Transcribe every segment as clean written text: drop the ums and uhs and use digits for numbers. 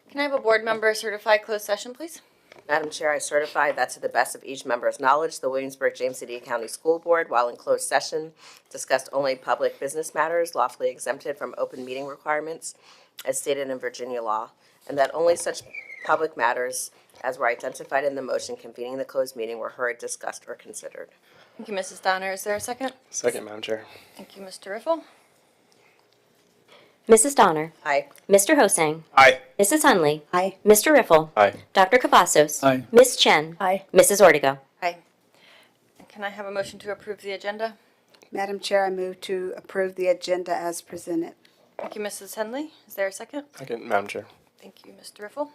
Can I have a board member certify closed session, please? Madam Chair, I certify that to the best of each member's knowledge, the Williamsburg-James City County School Board, while in closed session, discussed only public business matters lawfully exempted from open meeting requirements as stated in Virginia law, and that only such public matters as were identified in the motion convening the closed meeting were heard, discussed, or considered. Thank you, Mrs. Donner. Is there a second? Second, Madam Chair. Thank you, Mr. Riffle. Mrs. Donner. Aye. Mr. Hosang. Aye. Mrs. Hunley. Aye. Mr. Riffle. Aye. Dr. Cavazos. Aye. Ms. Chen. Aye. Mrs. Ortega. Aye. And can I have a motion to approve the agenda? Madam Chair, I move to approve the agenda as presented. Thank you, Mrs. Henley. Is there a second? Second, Madam Chair. Thank you, Mr. Riffle.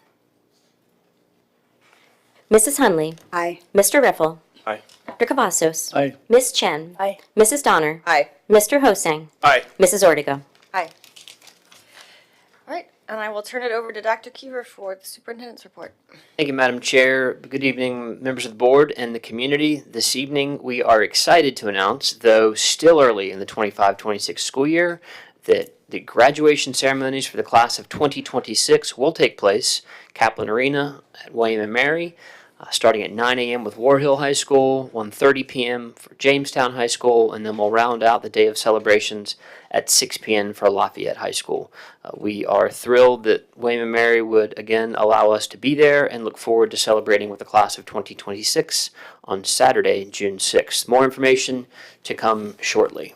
Mrs. Hunley. Aye. Mr. Riffle. Aye. Dr. Cavazos. Aye. Ms. Chen. Aye. Mrs. Donner. Aye. Mr. Hosang. Aye. Mrs. Ortega. Aye. All right, and I will turn it over to Dr. Kiever for the superintendent's report. Thank you, Madam Chair. Good evening, members of the board and the community. This evening, we are excited to announce, though still early in the 25-26 school year, that the graduation ceremonies for the class of 2026 will take place Kaplan Arena at William & Mary, starting at 9 a.m. with War Hill High School, 1:30 p.m. for Jamestown High School, and then we'll round out the day of celebrations at 6 p.m. for Lafayette High School. We are thrilled that William & Mary would again allow us to be there and look forward to celebrating with the class of 2026 on Saturday, June 6th. More information to come shortly.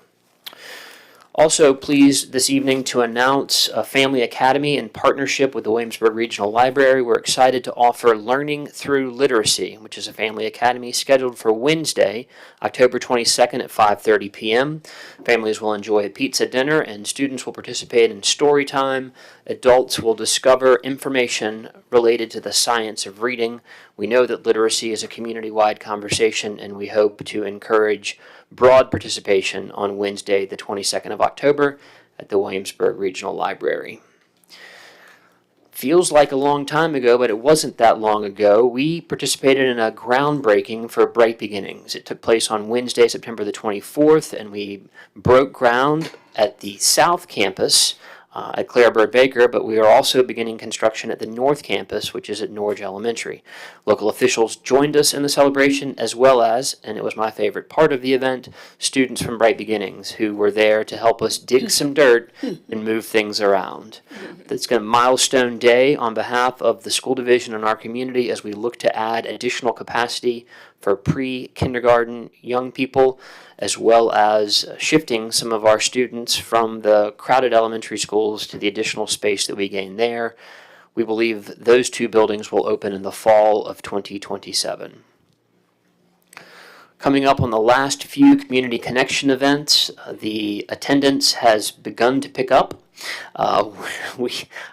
Also pleased this evening to announce a Family Academy in partnership with the Williamsburg Regional Library. We're excited to offer Learning Through Literacy, which is a Family Academy scheduled for Wednesday, October 22nd at 5:30 p.m. Families will enjoy a pizza dinner and students will participate in story time. Adults will discover information related to the science of reading. We know that literacy is a community-wide conversation, and we hope to encourage broad participation on Wednesday, the 22nd of October at the Williamsburg Regional Library. Feels like a long time ago, but it wasn't that long ago. We participated in a groundbreaking for Bright Beginnings. It took place on Wednesday, September the 24th, and we broke ground at the South Campus at Clara Bird Baker, but we are also beginning construction at the North Campus, which is at Norge Elementary. Local officials joined us in the celebration, as well as, and it was my favorite part of the event, students from Bright Beginnings who were there to help us dig some dirt and move things around. It's a milestone day on behalf of the school division and our community as we look to add additional capacity for pre-kindergarten young people, as well as shifting some of our students from the crowded elementary schools to the additional space that we gain there. We believe those two buildings will open in the fall of 2027. Coming up on the last few Community Connection events, the attendance has begun to pick up. I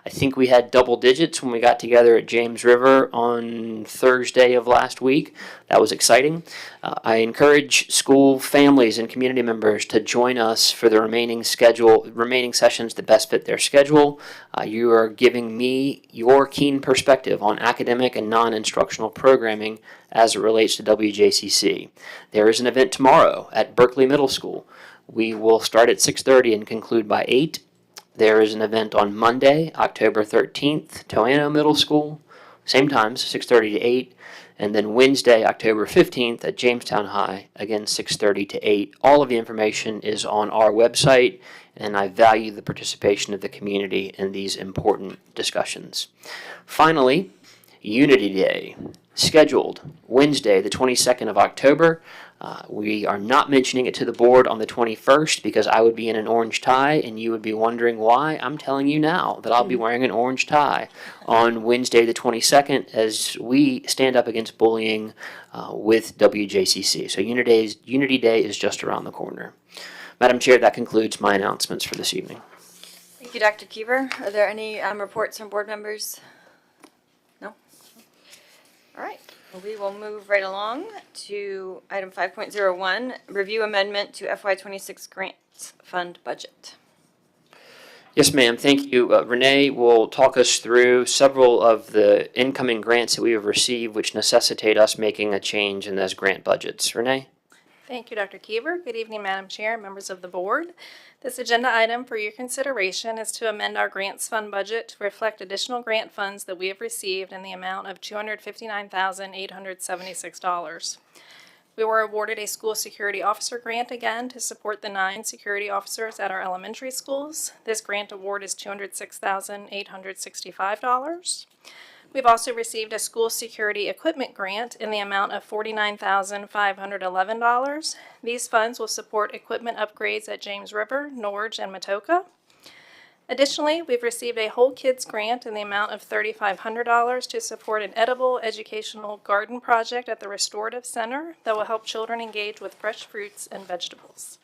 think we had double digits when we got together at James River on Thursday of last week. That was exciting. I encourage school families and community members to join us for the remaining sessions that best fit their schedule. You are giving me your keen perspective on academic and non-instructional programming as it relates to WJCC. There is an event tomorrow at Berkeley Middle School. We will start at 6:30 and conclude by 8. There is an event on Monday, October 13th, Toano Middle School, same times, 6:30 to 8, and then Wednesday, October 15th at Jamestown High, again 6:30 to 8. All of the information is on our website, and I value the participation of the community in these important discussions. Finally, Unity Day, scheduled Wednesday, the 22nd of October. We are not mentioning it to the board on the 21st because I would be in an orange tie and you would be wondering why. I'm telling you now that I'll be wearing an orange tie on Wednesday the 22nd as we stand up against bullying with WJCC. So Unity Day is just around the corner. Madam Chair, that concludes my announcements for this evening. Thank you, Dr. Kiever. Are there any reports from board members? No? All right. We will move right along to item 5.01, review amendment to FY26 grants fund budget. Yes, ma'am. Thank you. Renee will talk us through several of the incoming grants that we have received which necessitate us making a change in those grant budgets. Renee? Thank you, Dr. Kiever. Good evening, Madam Chair, and members of the board. This agenda item for your consideration is to amend our grants fund budget to reflect additional grant funds that we have received in the amount of $259,876. We were awarded a school security officer grant again to support the 9 security officers at our elementary schools. This grant award is $206,865. We've also received a school security equipment grant in the amount of $49,511. These funds will support equipment upgrades at James River, Norge, and Matoka. Additionally, we've received a Whole Kids grant in the amount of $3,500 to support an edible educational garden project at the Restorative Center that will help children engage with fresh fruits and vegetables.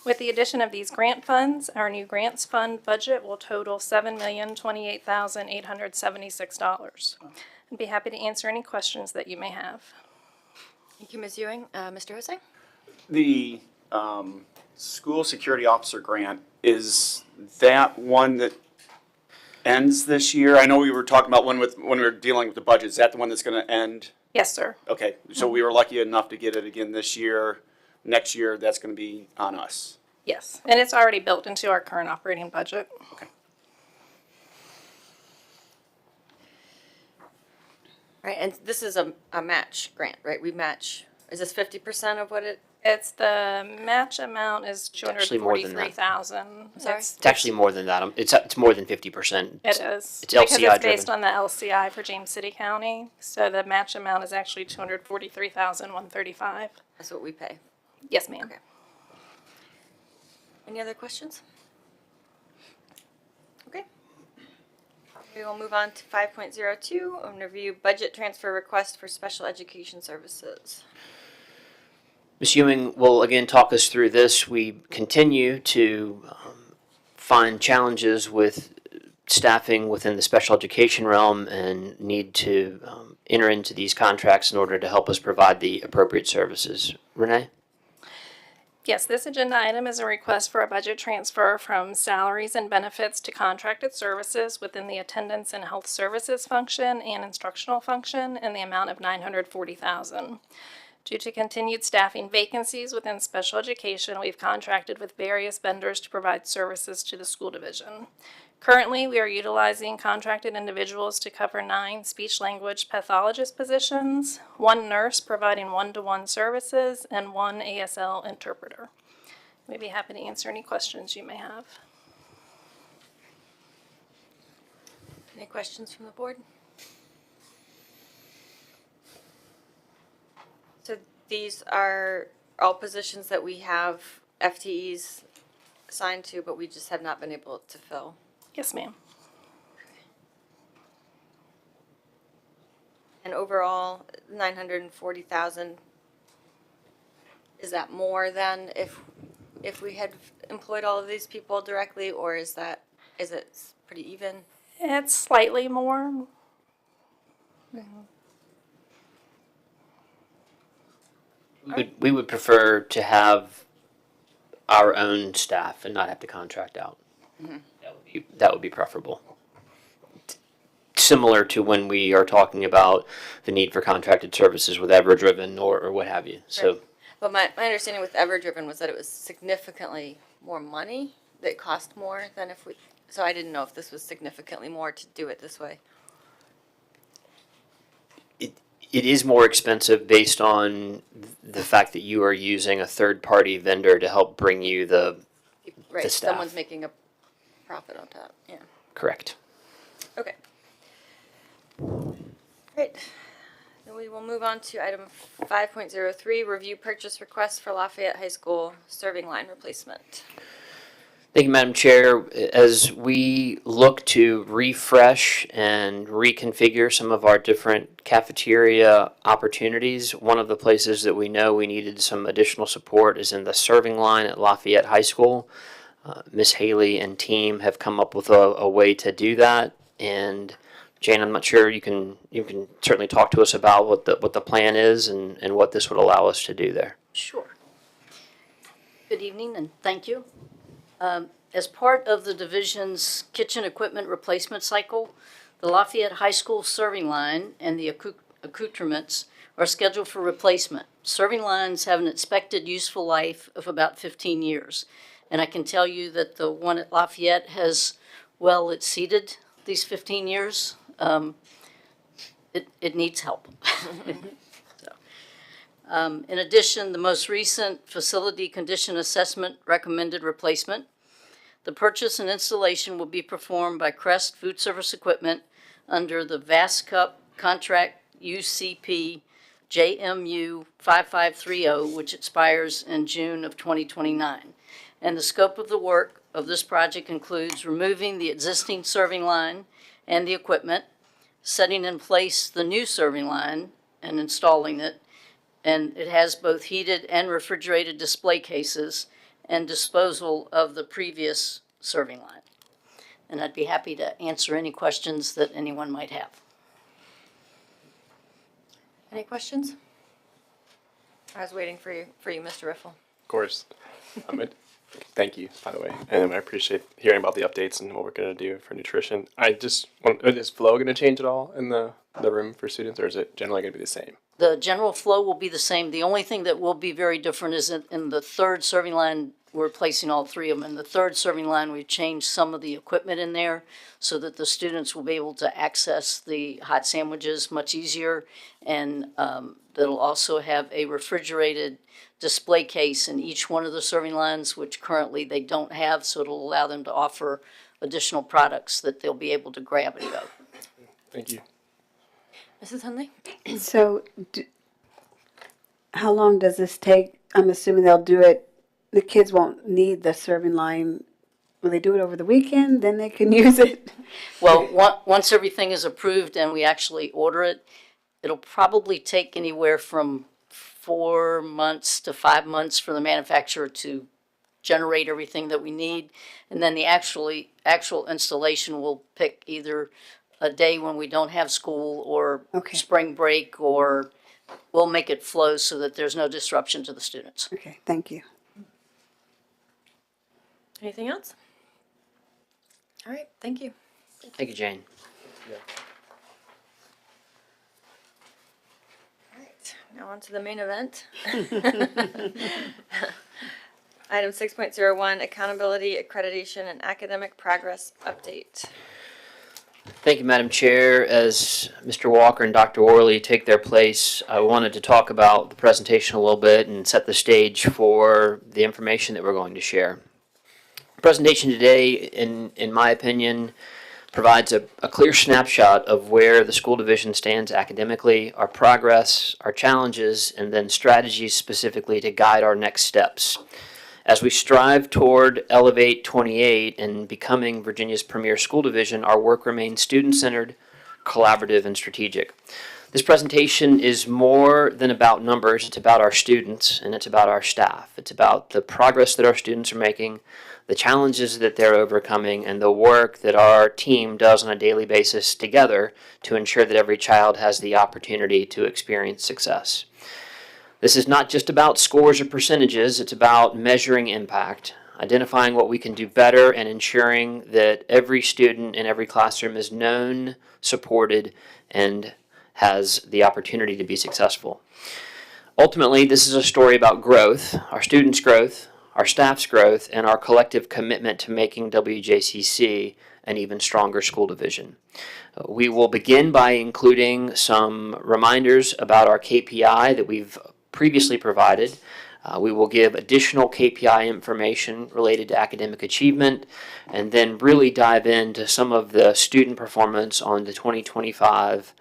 With the addition of these grant funds, our new grants fund budget will total $7,028,876. I'd be happy to answer any questions that you may have. Thank you, Ms. Ewing. Mr. Hosang? The school security officer grant, is that one that ends this year? I know we were talking about when we were dealing with the budget. Is that the one that's going to end? Yes, sir. Okay, so we were lucky enough to get it again this year. Next year, that's going to be on us. Yes, and it's already built into our current operating budget. Okay. Right, and this is a match grant, right? We match, is this 50% of what it, It's the match amount is actually more than that. $243,000. Sorry? It's actually more than that. It's more than 50%. It is. It's Because LCI it's based driven. on the LCI for James City County. So the match amount is actually $243,135. that's what we pay. Yes, ma'am. Okay. Any other questions? Okay. We will move on to 5.02 and review budget transfer request for special education services. Ms. Ewing will again talk us through this. We continue to find challenges with staffing within the special education realm and need to enter into these contracts in order to help us provide the appropriate services. Renee? Yes, this agenda item is a request for a budget transfer from salaries and benefits to contracted services within the attendance and health services function and instructional function in the amount of $940,000. Due to continued staffing vacancies within special education, we've contracted with various vendors to provide services to the school division. Currently, we are utilizing contracted individuals to cover 9 speech-language pathologist positions, 1 nurse providing one-to-one services, and 1 ASL interpreter. We'd be happy to answer any questions you may have. Any questions from the board? So these are all positions that we have FTEs assigned to, but we just have not been able to fill. Yes, ma'am. And overall, 940,000, is that more than if we had employed all of these people directly, or is it pretty even? It's slightly more. We would prefer to have our own staff and not have to contract out. That would be preferable. Similar to when we are talking about the need for contracted services with EverDriven or what have you. So Right. But my understanding with EverDriven was that it was significantly more money, that it cost more than if we, so I didn't know if this was significantly more to do it this way. it is more expensive based on the fact that you are using a third-party vendor to help bring you the Right, staff. someone's making a profit on top, yeah. correct. Okay. Great. Then we will move on to item 5.03, review purchase request for Lafayette High School serving line replacement. Thank you, Madam Chair. As we look to refresh and reconfigure some of our different cafeteria opportunities, one of the places that we know we needed some additional support is in the serving line at Lafayette High School. Ms. Haley and team have come up with a way to do that, and Jane, I'm not sure, you can certainly talk to us about what the plan is and what this would allow us to do there. Sure. Good evening and thank you. As part of the division's kitchen equipment replacement cycle, the Lafayette High School serving line and the accoutrements are scheduled for replacement. Serving lines have an expected useful life of about 15 years. And I can tell you that the one at Lafayette has well exceeded these 15 years. It needs help. In addition, the most recent facility condition assessment recommended replacement. The purchase and installation will be performed by Crest Food Service Equipment under the VASCUP contract UCP JMU 5530, which expires in June of 2029. And the scope of the work of this project includes removing the existing serving line and the equipment, setting in place the new serving line and installing it. And it has both heated and refrigerated display cases and disposal of the previous serving line. And I'd be happy to answer any questions that anyone might have. Any questions? I was waiting for you, Mr. Riffle. Of course. Thank you, by the way. And I appreciate hearing about the updates and what we're going to do for nutrition. I just want, is flow going to change at all in the room for students, or is it generally going to be the same? The general flow will be the same. The only thing that will be very different is in the third serving line, we're replacing all three of them. In the third serving line, we've changed some of the equipment in there so that the students will be able to access the hot sandwiches much easier. And that'll also have a refrigerated display case in each one of the serving lines, which currently they don't have, so it'll allow them to offer additional products that they'll be able to grab and go. Thank you. Mrs. Hundley? So, how long does this take? I'm assuming they'll do it, the kids won't need the serving line. Will they do it over the weekend? Then they can use it? Well, once everything is approved and we actually order it, it'll probably take anywhere from 4 months to 5 months for the manufacturer to generate everything that we need. And then the actual installation will pick either a day when we don't have school or spring break, or we'll make it flow so that there's no disruption to the students. Okay, thank you. Anything else? All right, thank you. Thank you, Jane. All right, now on to the main event. Item 6.01, accountability, accreditation, and academic progress update. Thank you, Madam Chair. As Mr. Walker and Dr. Worley take their place, I wanted to talk about the presentation a little bit and set the stage for the information that we're going to share. The presentation today, in my opinion, provides a clear snapshot of where the school division stands academically, our progress, our challenges, and then strategies specifically to guide our next steps. As we strive toward Elevate 28 and becoming Virginia's premier school division, our work remains student-centered, collaborative, and strategic. This presentation is more than about numbers. It's about our students, and it's about our staff. It's about the progress that our students are making, the challenges that they're overcoming, and the work that our team does on a daily basis together to ensure that every child has the opportunity to experience success. This is not just about scores or percentages, it's about measuring impact, identifying what we can do better, and ensuring that every student in every classroom is known, supported, and has the opportunity to be successful. Ultimately, this is a story about growth, our students' growth, our staff's growth, and our collective commitment to making WJCC an even stronger school division. We will begin by including some reminders about our KPI that we've previously provided. We will give additional KPI information related to academic achievement, and then really dive into some of the student performance on the 2025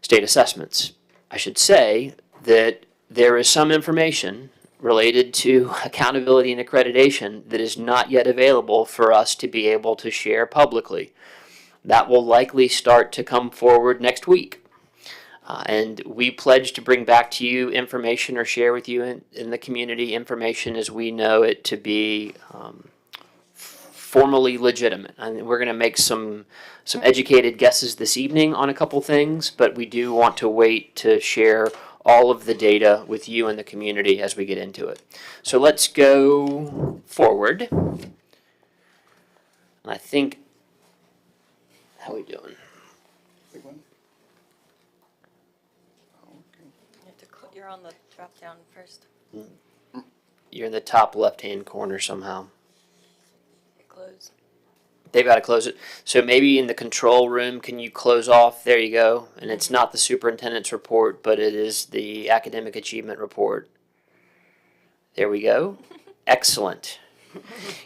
state assessments. I should say that there is some information related to accountability and accreditation that is not yet available for us to be able to share publicly. That will likely start to come forward next week. And we pledge to bring back to you information or share with you in the community information as we know it to be formally legitimate. And we're going to make some educated guesses this evening on a couple things, but we do want to wait to share all of the data with you and the community as we get into it. So let's go forward. And I think, how are we doing? you're on the drop down first. You're in the top left-hand corner somehow. Hit close. They've got to close it. So maybe in the control room, can you close off? There you go. And it's not the superintendent's report, but it is the academic achievement report. There we go. Excellent.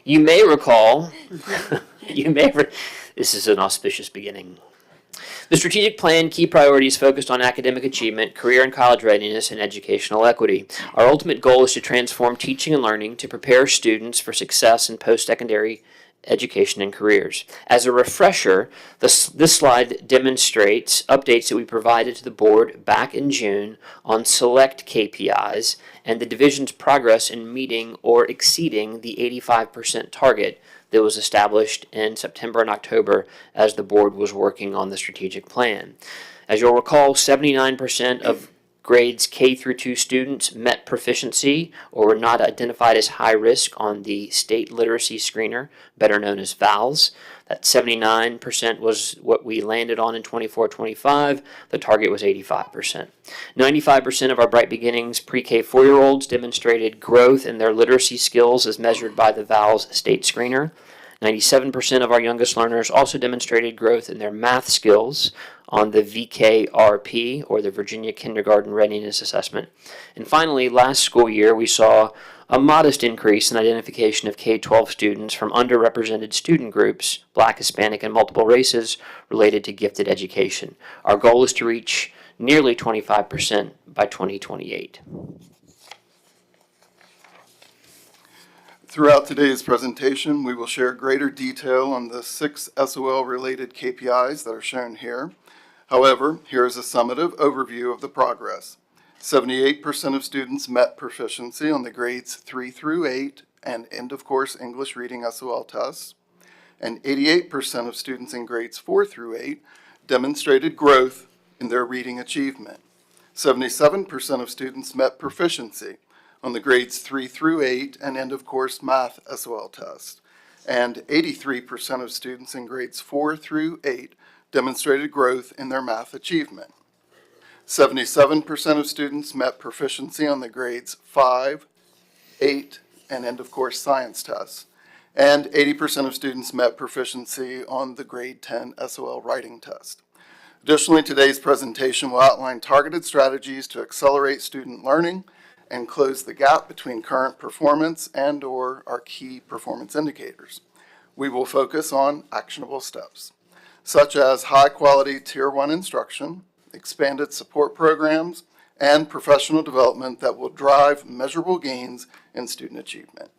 You may recall, this is an auspicious beginning. The strategic plan key priorities focused on academic achievement, career and college readiness, and educational equity. Our ultimate goal is to transform teaching and learning to prepare students for success in post-secondary education and careers. As a refresher, this slide demonstrates updates that we provided to the board back in June on select KPIs and the division's progress in meeting or exceeding the 85% target that was established in September and October as the board was working on the strategic plan. As you'll recall, 79% of grades K through 2 students met proficiency or were not identified as high risk on the state literacy screener, better known as VALS. That 79% was what we landed on in 24-25. The target was 85%. 95% of our Bright Beginnings pre-K 4-year-olds demonstrated growth in their literacy skills as measured by the VALS state screener. 97% of our youngest learners also demonstrated growth in their math skills on the VKRP, or the Virginia Kindergarten Readiness Assessment. And finally, last school year, we saw a modest increase in identification of K-12 students from underrepresented student groups, Black, Hispanic, and multiple races, related to gifted education. Our goal is to reach nearly 25% by 2028. Throughout today's presentation, we will share greater detail on the 6 SOL-related KPIs that are shown here. However, here is a summative overview of the progress. 78% of students met proficiency on the grades 3 through 8 and end-of-course English reading SOL tests, and 88% of students in grades 4 through 8 demonstrated growth in their reading achievement. 77% of students met proficiency on the grades 3 through 8 and end-of-course math SOL test, and 83% of students in grades 4 through 8 demonstrated growth in their math achievement. 77% of students met proficiency on the grades 5, 8, and end-of-course science tests, and 80% of students met proficiency on the grade 10 SOL writing test. Additionally, today's presentation will outline targeted strategies to accelerate student learning and close the gap between current performance and/or our key performance indicators. We will focus on actionable steps, such as high-quality Tier 1 instruction, expanded support programs, and professional development that will drive measurable gains in student achievement.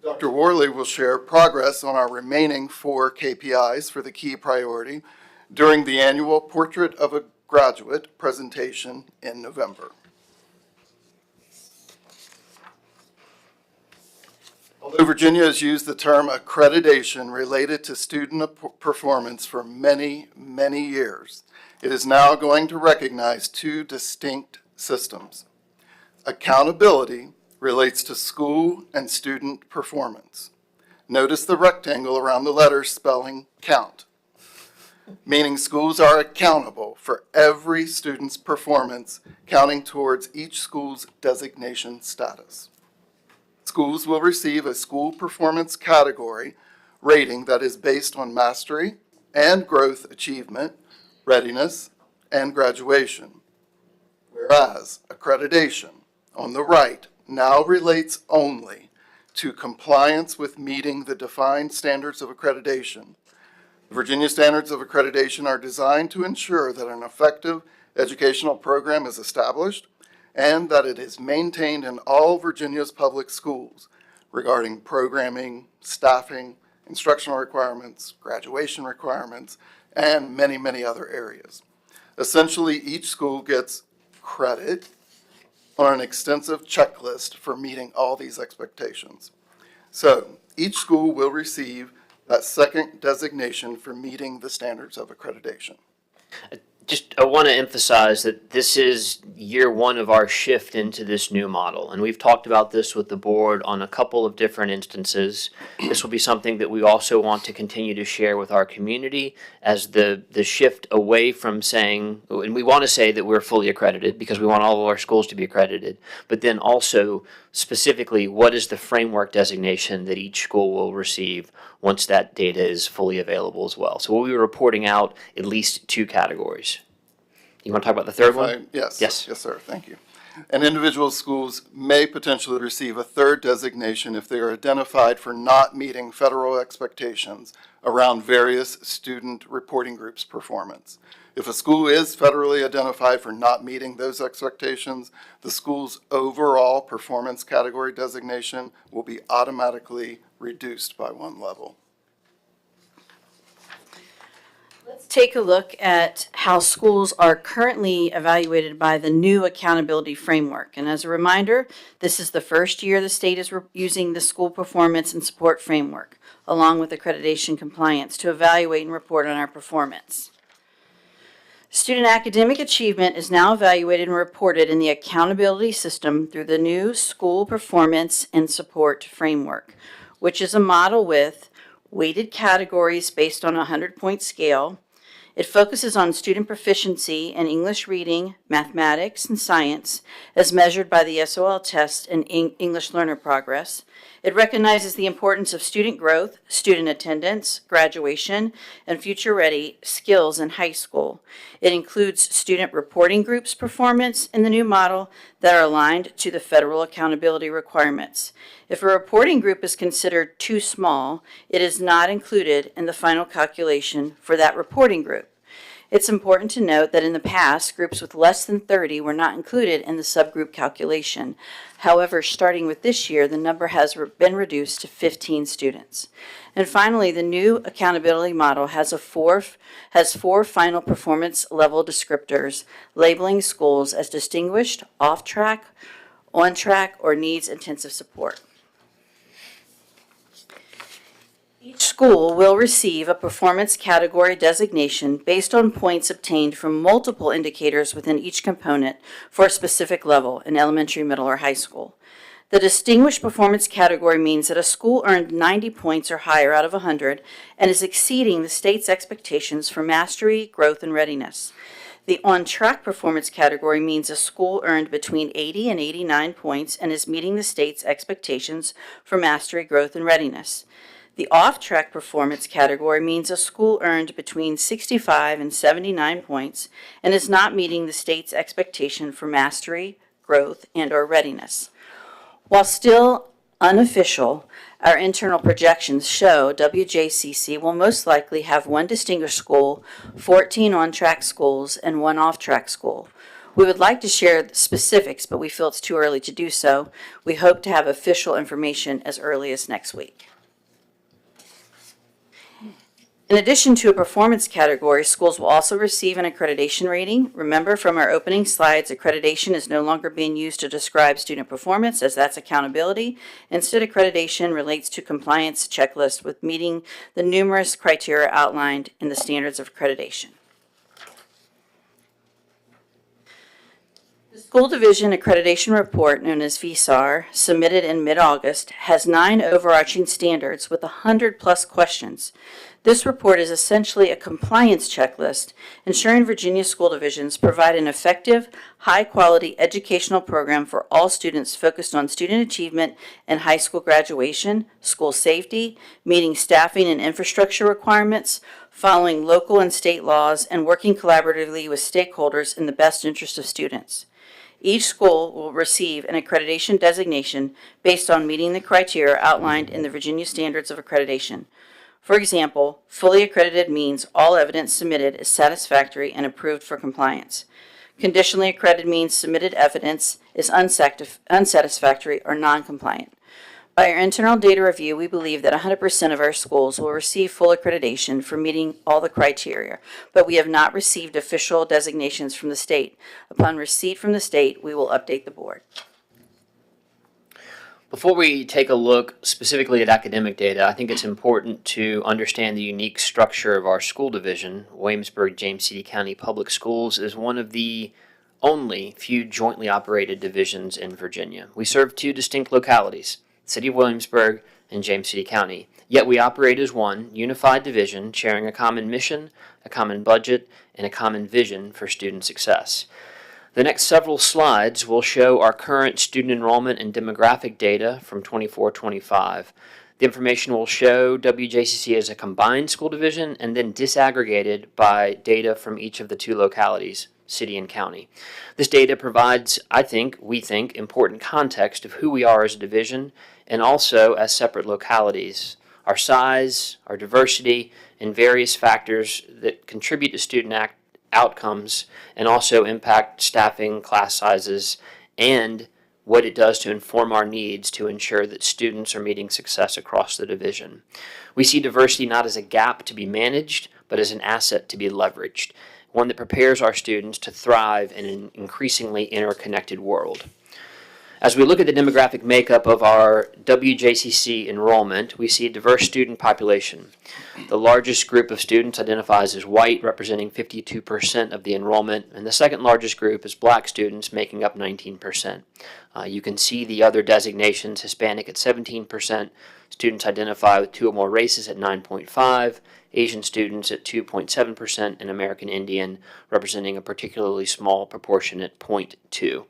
Dr. Worley will share progress on our remaining 4 KPIs for the key priority during the annual Portrait of a Graduate presentation in November. Although Virginia has used the term accreditation related to student performance for many, many years, it is now going to recognize 2 distinct systems. Accountability relates to school and student performance. Notice the rectangle around the letters spelling count, meaning schools are accountable for every student's performance, counting towards each school's designation status. Schools will receive a school performance category rating that is based on mastery and growth achievement, readiness, and graduation. Whereas accreditation, on the right, now relates only to compliance with meeting the defined standards of accreditation. Virginia Standards of Accreditation are designed to ensure that an effective educational program is established and that it is maintained in all Virginia's public schools regarding programming, staffing, instructional requirements, graduation requirements, and many, many other areas. Essentially, each school gets credit on an extensive checklist for meeting all these expectations. So each school will receive that second designation for meeting the standards of accreditation. I want to emphasize that this is year one of our shift into this new model. And we've talked about this with the board on a couple of different instances. This will be something that we also want to continue to share with our community as the shift away from saying, and we want to say that we're fully accredited because we want all of our schools to be accredited, but then also specifically, what is the framework designation that each school will receive once that data is fully available as well. So we'll be reporting out at least 2 categories. You want to talk about the third one? Yes. Yes. Yes, sir. Thank you. And individual schools may potentially receive a third designation if they are identified for not meeting federal expectations around various student reporting groups' performance. If a school is federally identified for not meeting those expectations, the school's overall performance category designation will be automatically reduced by 1 level. Let's take a look at how schools are currently evaluated by the new accountability framework. And as a reminder, this is the first year the state is using the school performance and support framework, along with accreditation compliance, to evaluate and report on our performance. Student academic achievement is now evaluated and reported in the accountability system through the new school performance and support framework, which is a model with weighted categories based on a 100-point scale. It focuses on student proficiency in English reading, mathematics, and science as measured by the SOL test and English learner progress. It recognizes the importance of student growth, student attendance, graduation, and future-ready skills in high school. It includes student reporting groups' performance in the new model that are aligned to the federal accountability requirements. If a reporting group is considered too small, it is not included in the final calculation for that reporting group. It's important to note that in the past, groups with less than 30 were not included in the subgroup calculation. However, starting with this year, the number has been reduced to 15 students. And finally, the new accountability model has 4 final performance level descriptors, labeling schools as distinguished, off track, on track, or needs intensive support. Each school will receive a performance category designation based on points obtained from multiple indicators within each component for a specific level in elementary, middle, or high school. The distinguished performance category means that a school earned 90 points or higher out of 100 and is exceeding the state's expectations for mastery, growth, and readiness. The on-track performance category means a school earned between 80 and 89 points and is meeting the state's expectations for mastery, growth, and readiness. The off-track performance category means a school earned between 65 and 79 points and is not meeting the state's expectation for mastery, growth, and/or readiness. While still unofficial, our internal projections show WJCC will most likely have 1 distinguished school, 14 on-track schools, and 1 off-track school. We would like to share the specifics, but we feel it's too early to do so. We hope to have official information as early as next week. In addition to a performance category, schools will also receive an accreditation rating. Remember from our opening slides, accreditation is no longer being used to describe student performance, as that's accountability. Instead, accreditation relates to compliance checklist with meeting the numerous criteria outlined in the standards of accreditation. The School Division Accreditation Report, known as VSAR, submitted in mid-August, has 9 overarching standards with 100+ questions. This report is essentially a compliance checklist, ensuring Virginia school divisions provide an effective, high-quality educational program for all students focused on student achievement and high school graduation, school safety, meeting staffing and infrastructure requirements, following local and state laws, and working collaboratively with stakeholders in the best interest of students. Each school will receive an accreditation designation based on meeting the criteria outlined in the Virginia Standards of Accreditation. For example, fully accredited means all evidence submitted is satisfactory and approved for compliance. Conditionally accredited means submitted evidence is unsatisfactory or non-compliant. By our internal data review, we believe that 100% of our schools will receive full accreditation for meeting all the criteria, but we have not received official designations from the state. Upon receipt from the state, we will update the board. Before we take a look specifically at academic data, I think it's important to understand the unique structure of our school division. Williamsburg-James City County Public Schools is one of the only few jointly operated divisions in Virginia. We serve two distinct localities, the City of Williamsburg and James City County, yet we operate as one unified division sharing a common mission, a common budget, and a common vision for student success. The next several slides will show our current student enrollment and demographic data from 24-25. The information will show WJCC as a combined school division and then disaggregated by data from each of the two localities, city and county. This data provides, we think, important context of who we are as a division and also as separate localities, our size, our diversity, and various factors that contribute to student outcomes and also impact staffing, class sizes, and what it does to inform our needs to ensure that students are meeting success across the division. We see diversity not as a gap to be managed, but as an asset to be leveraged, one that prepares our students to thrive in an increasingly interconnected world. As we look at the demographic makeup of our WJCC enrollment, we see a diverse student population. The largest group of students identifies as white, representing 52% of the enrollment, and the second largest group is black students, making up 19%. You can see the other designations, Hispanic at 17%, students identify with two or more races at 9.5%, Asian students at 2.7%, and American Indian representing a particularly small proportion at 0.2%.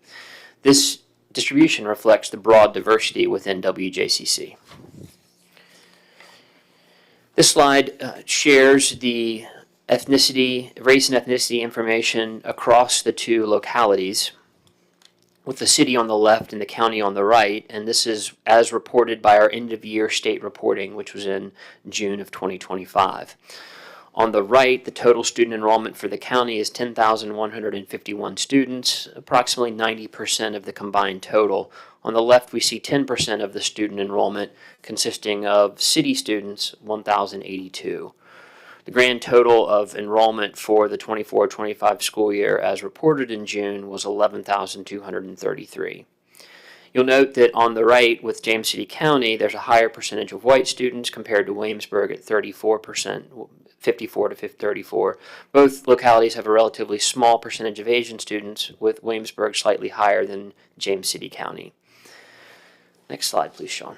This distribution reflects the broad diversity within WJCC. This slide shares the race and ethnicity information across the two localities, with the city on the left and the county on the right, and this is as reported by our end-of-year state reporting, which was in June of 2025. On the right, the total student enrollment for the county is 10,151 students, approximately 90% of the combined total. On the left, we see 10% of the student enrollment consisting of city students, 1,082. The grand total of enrollment for the 24-25 school year as reported in June was 11,233. You'll note that on the right with James City County, there's a higher percentage of white students compared to Williamsburg at 34%, 54 to 34. Both localities have a relatively small percentage of Asian students, with Williamsburg slightly higher than James City County. Next slide, please, Sean.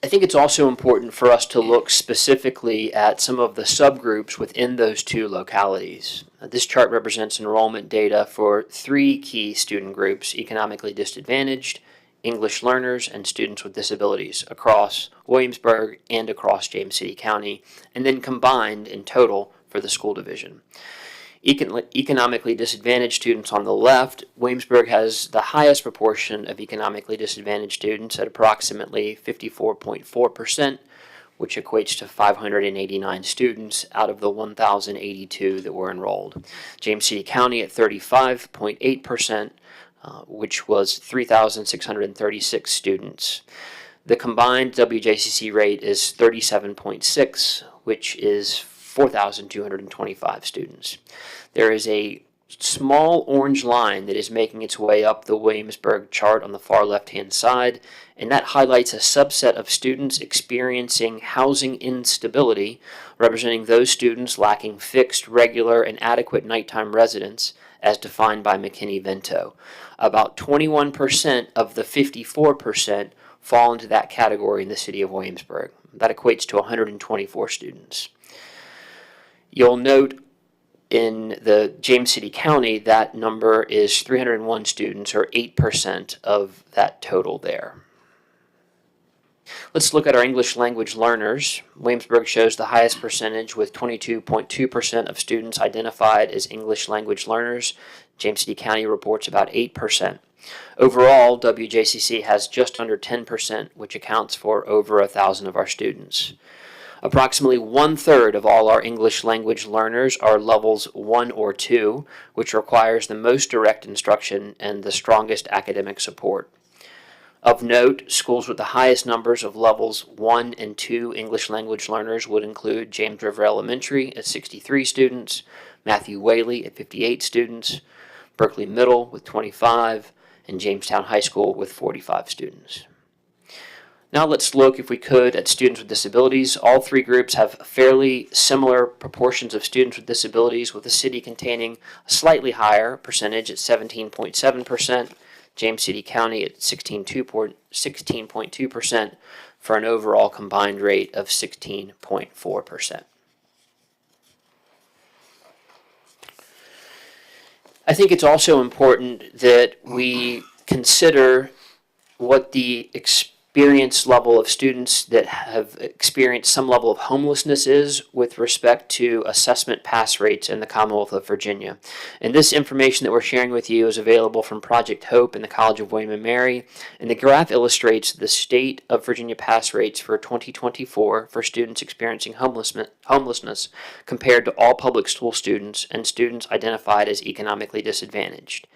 I think it's also important for us to look specifically at some of the subgroups within those two localities. This chart represents enrollment data for three key student groups: economically disadvantaged, English learners, and students with disabilities across Williamsburg and across James City County, and then combined in total for the school division. Economically disadvantaged students on the left, Williamsburg has the highest proportion of economically disadvantaged students at approximately 54.4%, which equates to 589 students out of the 1,082 that were enrolled. James City County at 35.8%, which was 3,636 students. The combined WJCC rate is 37.6, which is 4,225 students. There is a small orange line that is making its way up the Williamsburg chart on the far left-hand side, and that highlights a subset of students experiencing housing instability, representing those students lacking fixed, regular, and adequate nighttime residence as defined by McKinney-Vento. About 21% of the 54% fall into that category in the city of Williamsburg. That equates to 124 students. You'll note in the James City County that number is 301 students, or 8% of that total there. Let's look at our English language learners. Williamsburg shows the highest percentage with 22.2% of students identified as English language learners. James City County reports about 8%. Overall, WJCC has just under 10%, which accounts for over 1,000 of our students. Approximately 1/3 of all our English language learners are levels 1 or 2, which requires the most direct instruction and the strongest academic support. Of note, schools with the highest numbers of levels 1 and 2 English language learners would include James River Elementary at 63 students, Matthew Whaley at 58 students, Berkeley Middle with 25, and Jamestown High School with 45 students. Now let's look, if we could, at students with disabilities. All three groups have fairly similar proportions of students with disabilities, with the city containing a slightly higher percentage at 17.7%, James City County at 16.2%, for an overall combined rate of 16.4%. I think it's also important that we consider what the experience level of students that have experienced some level of homelessness is with respect to assessment pass rates in the Commonwealth of Virginia. And this information that we're sharing with you is available from Project Hope in the College of William & Mary, and the graph illustrates the state of Virginia pass rates for 2024 for students experiencing homelessness compared to all public school students and students identified as economically disadvantaged.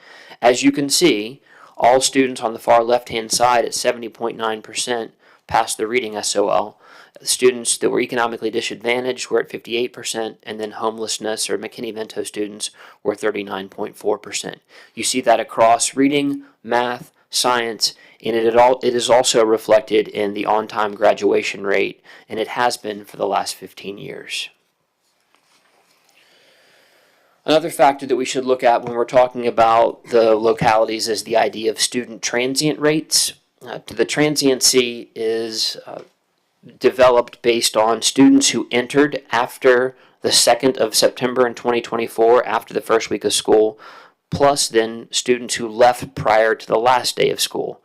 As you can see, all students on the far left-hand side at 70.9% passed the reading SOL. Students that were economically disadvantaged were at 58%, and then homelessness or McKinney-Vento students were 39.4%. You see that across reading, math, science, and it is also reflected in the on-time graduation rate, and it has been for the last 15 years. Another factor that we should look at when we're talking about the localities is the idea of student transient rates. The transiency is developed based on students who entered after the 2nd of September in 2024, after the first week of school, plus then students who left prior to the last day of school.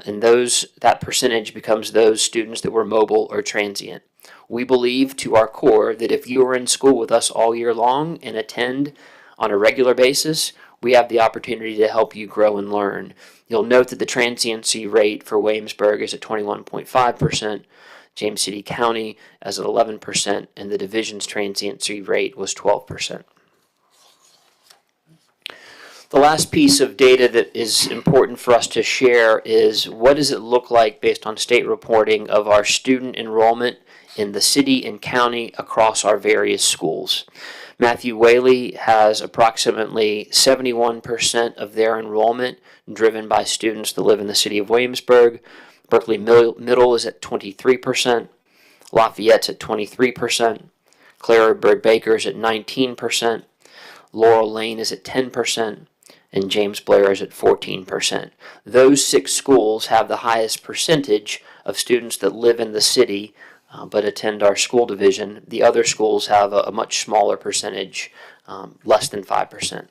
And that percentage becomes those students that were mobile or transient. We believe to our core that if you are in school with us all year long and attend on a regular basis, we have the opportunity to help you grow and learn. You'll note that the transiency rate for Williamsburg is at 21.5%, James City County as at 11%, and the division's transiency rate was 12%. The last piece of data that is important for us to share is what does it look like based on state reporting of our student enrollment in the city and county across our various schools. Matthew Whaley has approximately 71% of their enrollment driven by students that live in the city of Williamsburg. Berkeley Middle is at 23%, Lafayette's at 23%, Clarenburg Baker is at 19%, Laurel Lane is at 10%, and James Blair is at 14%. Those 6 schools have the highest percentage of students that live in the city but attend our school division. The other schools have a much smaller percentage, less than 5%.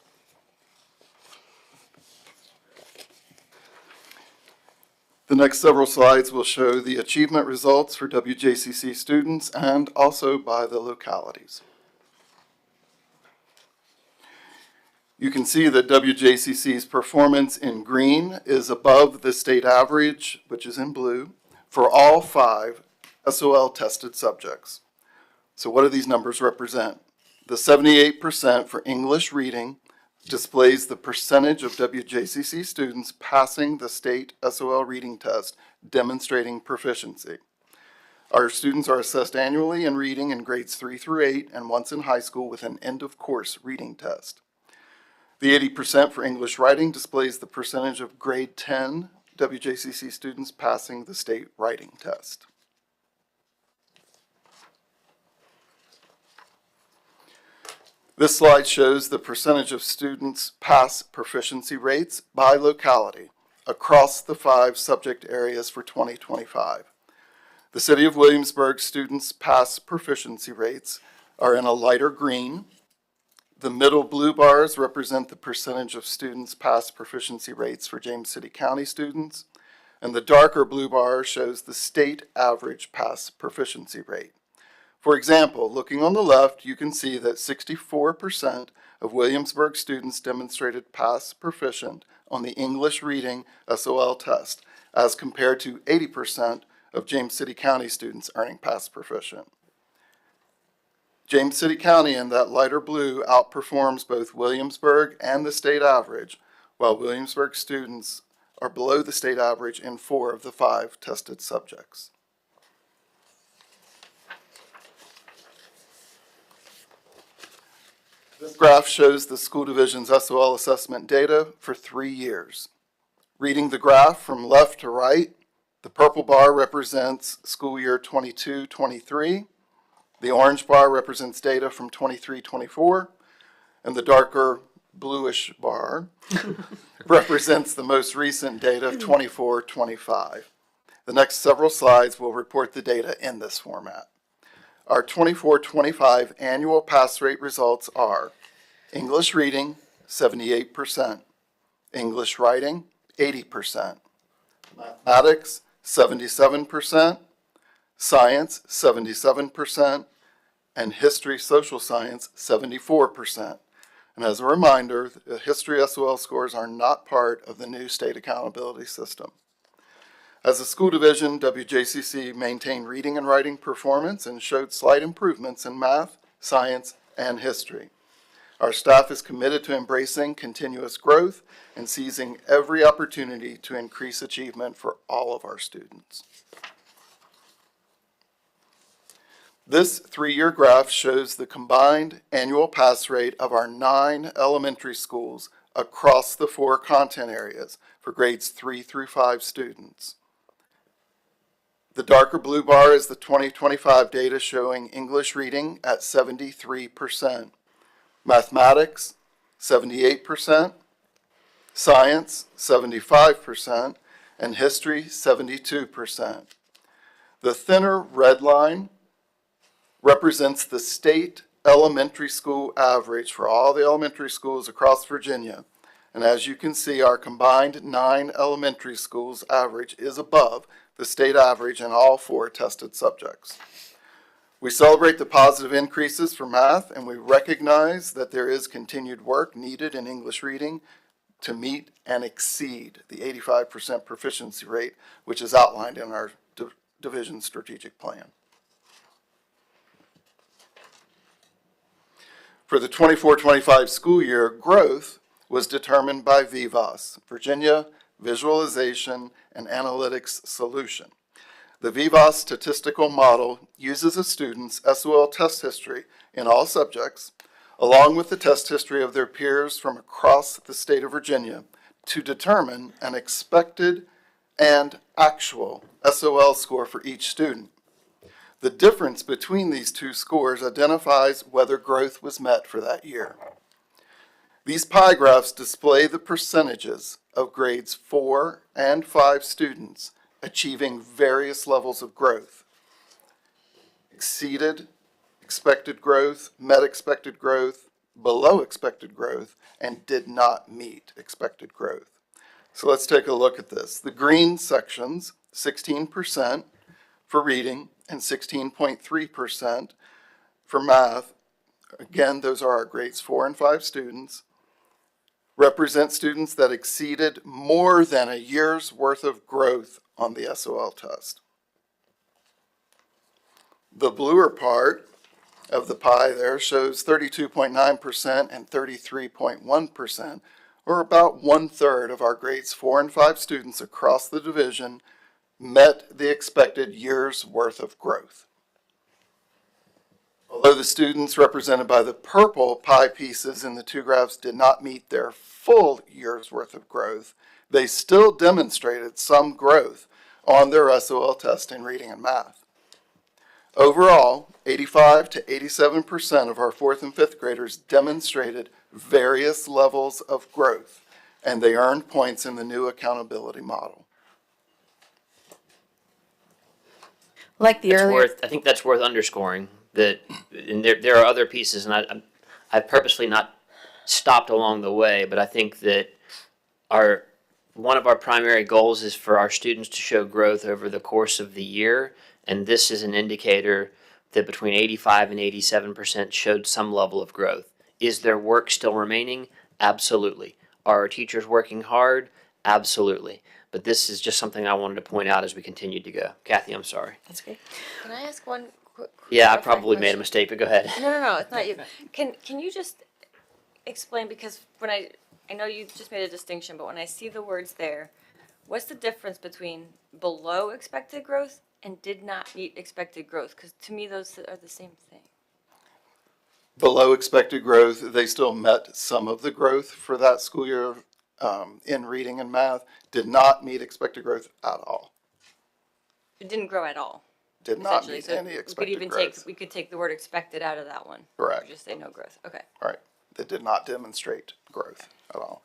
The next several slides will show the achievement results for WJCC students and also by the localities. You can see that WJCC's performance in green is above the state average, which is in blue, for all 5 SOL tested subjects. So what do these numbers represent? The 78% for English reading displays the percentage of WJCC students passing the state SOL reading test, demonstrating proficiency. Our students are assessed annually in reading in grades 3 through 8 and once in high school with an end-of-course reading test. The 80% for English writing displays the percentage of grade 10 WJCC students passing the state writing test. This slide shows the percentage of students pass proficiency rates by locality across the 5 subject areas for 2025. The City of Williamsburg students' pass proficiency rates are in a lighter green. The middle blue bars represent the percentage of students' pass proficiency rates for James City County students, and the darker blue bar shows the state average pass proficiency rate. For example, looking on the left, you can see that 64% of Williamsburg students demonstrated pass proficient on the English reading SOL test, as compared to 80% of James City County students earning pass proficient. James City County in that lighter blue outperforms both Williamsburg and the state average, while Williamsburg students are below the state average in 4 of the 5 tested subjects. This graph shows the school division's SOL assessment data for 3 years. Reading the graph from left to right, the purple bar represents school year 22-23, the orange bar represents data from 23-24, and the darker bluish bar represents the most recent data of 24-25. The next several slides will report the data in this format. Our 24-25 annual pass rate results are English reading, 78%, English writing, 80%, mathematics, 77%, science, 77%, and history social science, 74%. And as a reminder, the history SOL scores are not part of the new state accountability system. As a school division, WJCC maintained reading and writing performance and showed slight improvements in math, science, and history. Our staff is committed to embracing continuous growth and seizing every opportunity to increase achievement for all of our students. This 3-year graph shows the combined annual pass rate of our 9 elementary schools across the 4 content areas for grades 3 through 5 students. The darker blue bar is the 2025 data showing English reading at 73%, mathematics 78%, science 75%, and history 72%. The thinner red line represents the state elementary school average for all the elementary schools across Virginia. And as you can see, our combined 9 elementary schools average is above the state average in all 4 tested subjects. We celebrate the positive increases for math, and we recognize that there is continued work needed in English reading to meet and exceed the 85% proficiency rate, which is outlined in our division strategic plan. For the 24-25 school year, growth was determined by VIVAS, Virginia Visualization and Analytics Solution. The VIVAS statistical model uses a student's SOL test history in all subjects, along with the test history of their peers from across the state of Virginia, to determine an expected and actual SOL score for each student. The difference between these 2 scores identifies whether growth was met for that year. These pie graphs display the percentages of grades 4 and 5 students achieving various levels of growth. Exceeded expected growth, met expected growth, below expected growth, and did not meet expected growth. So let's take a look at this. The green sections, 16% for reading and 16.3% for math. Again, those are our grades 4 and 5 students. Represent students that exceeded more than a year's worth of growth on the SOL test. The bluer part of the pie there shows 32.9% and 33.1%, or about 1/3 of our grades 4 and 5 students across the division met the expected year's worth of growth. Although the students represented by the purple pie pieces in the 2 graphs did not meet their full year's worth of growth, they still demonstrated some growth on their SOL test in reading and math. Overall, 85 to 87% of our 4th and 5th graders demonstrated various levels of growth, and they earned points in the new accountability model. Like the earlier. I think that's worth underscoring that, and there are other pieces, and I've purposely not stopped along the way, but I think that one of our primary goals is for our students to show growth over the course of the year, and this is an indicator that between 85 and 87% showed some level of growth. Is there work still remaining? Absolutely. Are our teachers working hard? Absolutely. But this is just something I wanted to point out as we continue to go. Kathy, I'm sorry. That's great. Can I ask one quick? Yeah, I probably made a mistake, but go ahead. No, it's not you. Can you just explain, because when I know you just made a distinction, but when I see the words there, what's the difference between below expected growth and did not meet expected growth? Because to me, those are the same thing. Below expected growth, they still met some of the growth for that school year in reading and math did not meet expected growth at all. It didn't grow at all. Did not Essentially, meet so any we could expected even growth. we could take the word expected out of that one. Correct. Just say no growth. Okay. Right. That did not demonstrate growth at all.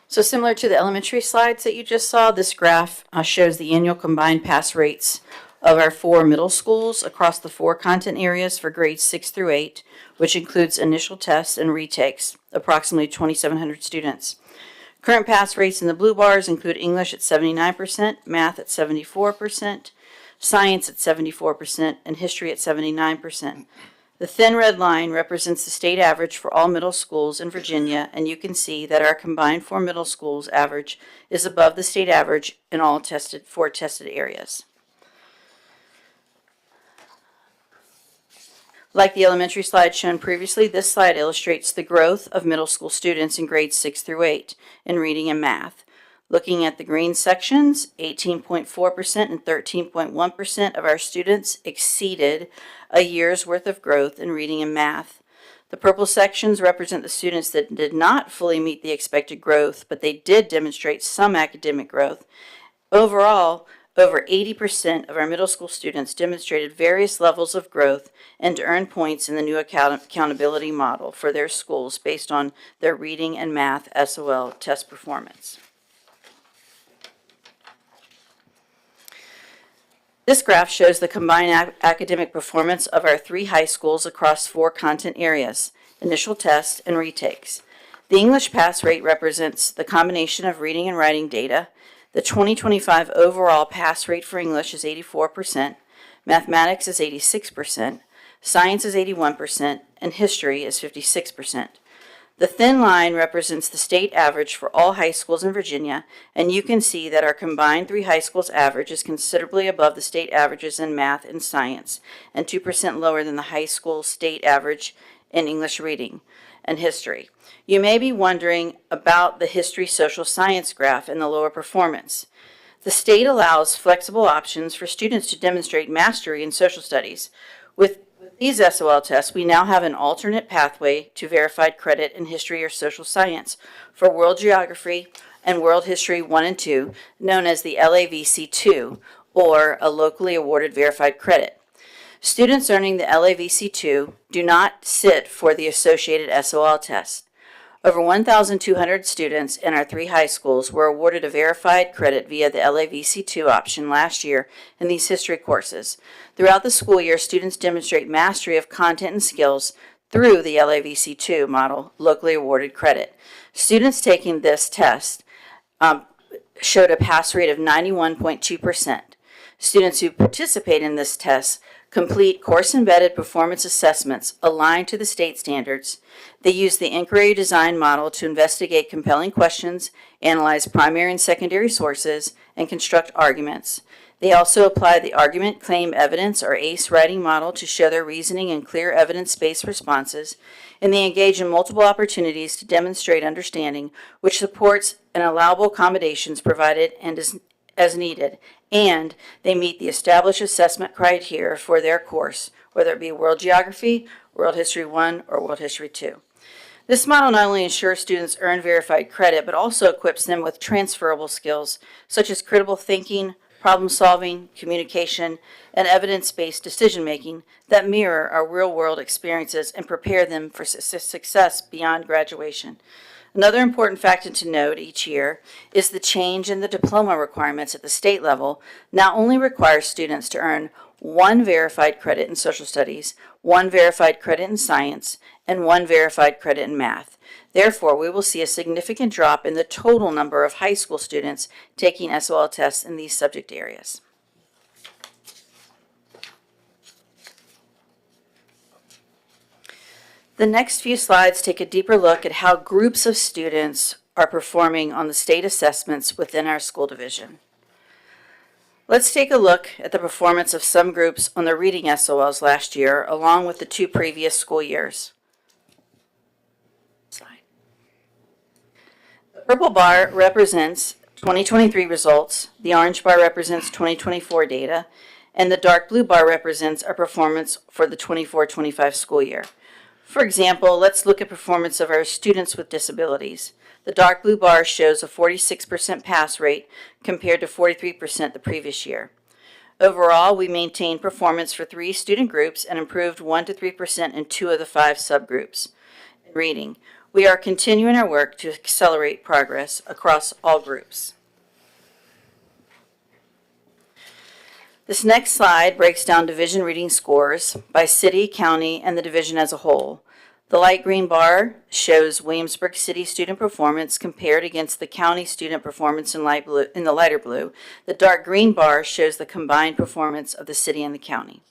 So similar to the elementary slides that you just saw, this graph shows the annual combined pass rates of our 4 middle schools across the 4 content areas for grades 6 through 8, which includes initial tests and retakes, approximately 2,700 students. Current pass rates in the blue bars include English at 79%, math at 74%, science at 74%, and history at 79%. The thin red line represents the state average for all middle schools in Virginia, and you can see that our combined 4 middle schools average is above the state average in all 4 tested areas. Like the elementary slide shown previously, this slide illustrates the growth of middle school students in grades 6 through 8 in reading and math. Looking at the green sections, 18.4% and 13.1% of our students exceeded a year's worth of growth in reading and math. The purple sections represent the students that did not fully meet the expected growth, but they did demonstrate some academic growth. Overall, over 80% of our middle school students demonstrated various levels of growth and earned points in the new accountability model for their schools based on their reading and math SOL test performance. This graph shows the combined academic performance of our 3 high schools across 4 content areas, initial tests and retakes. The English pass rate represents the combination of reading and writing data. The 2025 overall pass rate for English is 84%, mathematics is 86%, science is 81%, and history is 56%. The thin line represents the state average for all high schools in Virginia, and you can see that our combined 3 high schools average is considerably above the state averages in math and science, and 2% lower than the high school state average in English reading and history. You may be wondering about the history social science graph and the lower performance. The state allows flexible options for students to demonstrate mastery in social studies. With these SOL tests, we now have an alternate pathway to verified credit in history or social science for world geography and world history 1 and 2, known as the LAVC2, or a locally awarded verified credit. Students earning the LAVC2 do not sit for the associated SOL test. Over 1,200 students in our 3 high schools were awarded a verified credit via the LAVC2 option last year in these history courses. Throughout the school year, students demonstrate mastery of content and skills through the LAVC2 model, locally awarded credit. Students taking this test showed a pass rate of 91.2%. Students who participate in this test complete course-embedded performance assessments aligned to the state standards. They use the inquiry design model to investigate compelling questions, analyze primary and secondary sources, and construct arguments. They also apply the argument, claim, evidence, or ACE writing model to show their reasoning and clear evidence-based responses, and they engage in multiple opportunities to demonstrate understanding, which supports an allowable accommodations provided and as needed, and they meet the established assessment criteria for their course, whether it be World Geography, World History 1, or World History 2. This model not only ensures students earn verified credit, but also equips them with transferable skills such as critical thinking, problem solving, communication, and evidence-based decision-making that mirror our real-world experiences and prepare them for success beyond graduation. Another important factor to note each year is the change in the diploma requirements at the state level now only requires students to earn 1 verified credit in social studies, 1 verified credit in science, and 1 verified credit in math. Therefore, we will see a significant drop in the total number of high school students taking SOL tests in these subject areas. The next few slides take a deeper look at how groups of students are performing on the state assessments within our school division. Let's take a look at the performance of some groups on the reading SOLs last year, along with the 2 previous school years. The purple bar represents 2023 results, the orange bar represents 2024 data, and the dark blue bar represents our performance for the 24-25 school year. For example, let's look at performance of our students with disabilities. The dark blue bar shows a 46% pass rate compared to 43% the previous year. Overall, we maintained performance for 3 student groups and improved 1 to 3% in 2 of the 5 subgroups. In reading, we are continuing our work to accelerate progress across all groups. This next slide breaks down division reading scores by city, county, and the division as a whole. The light green bar shows Williamsburg City student performance compared against the county student performance in the lighter blue. The dark green bar shows the combined performance of the city and the county.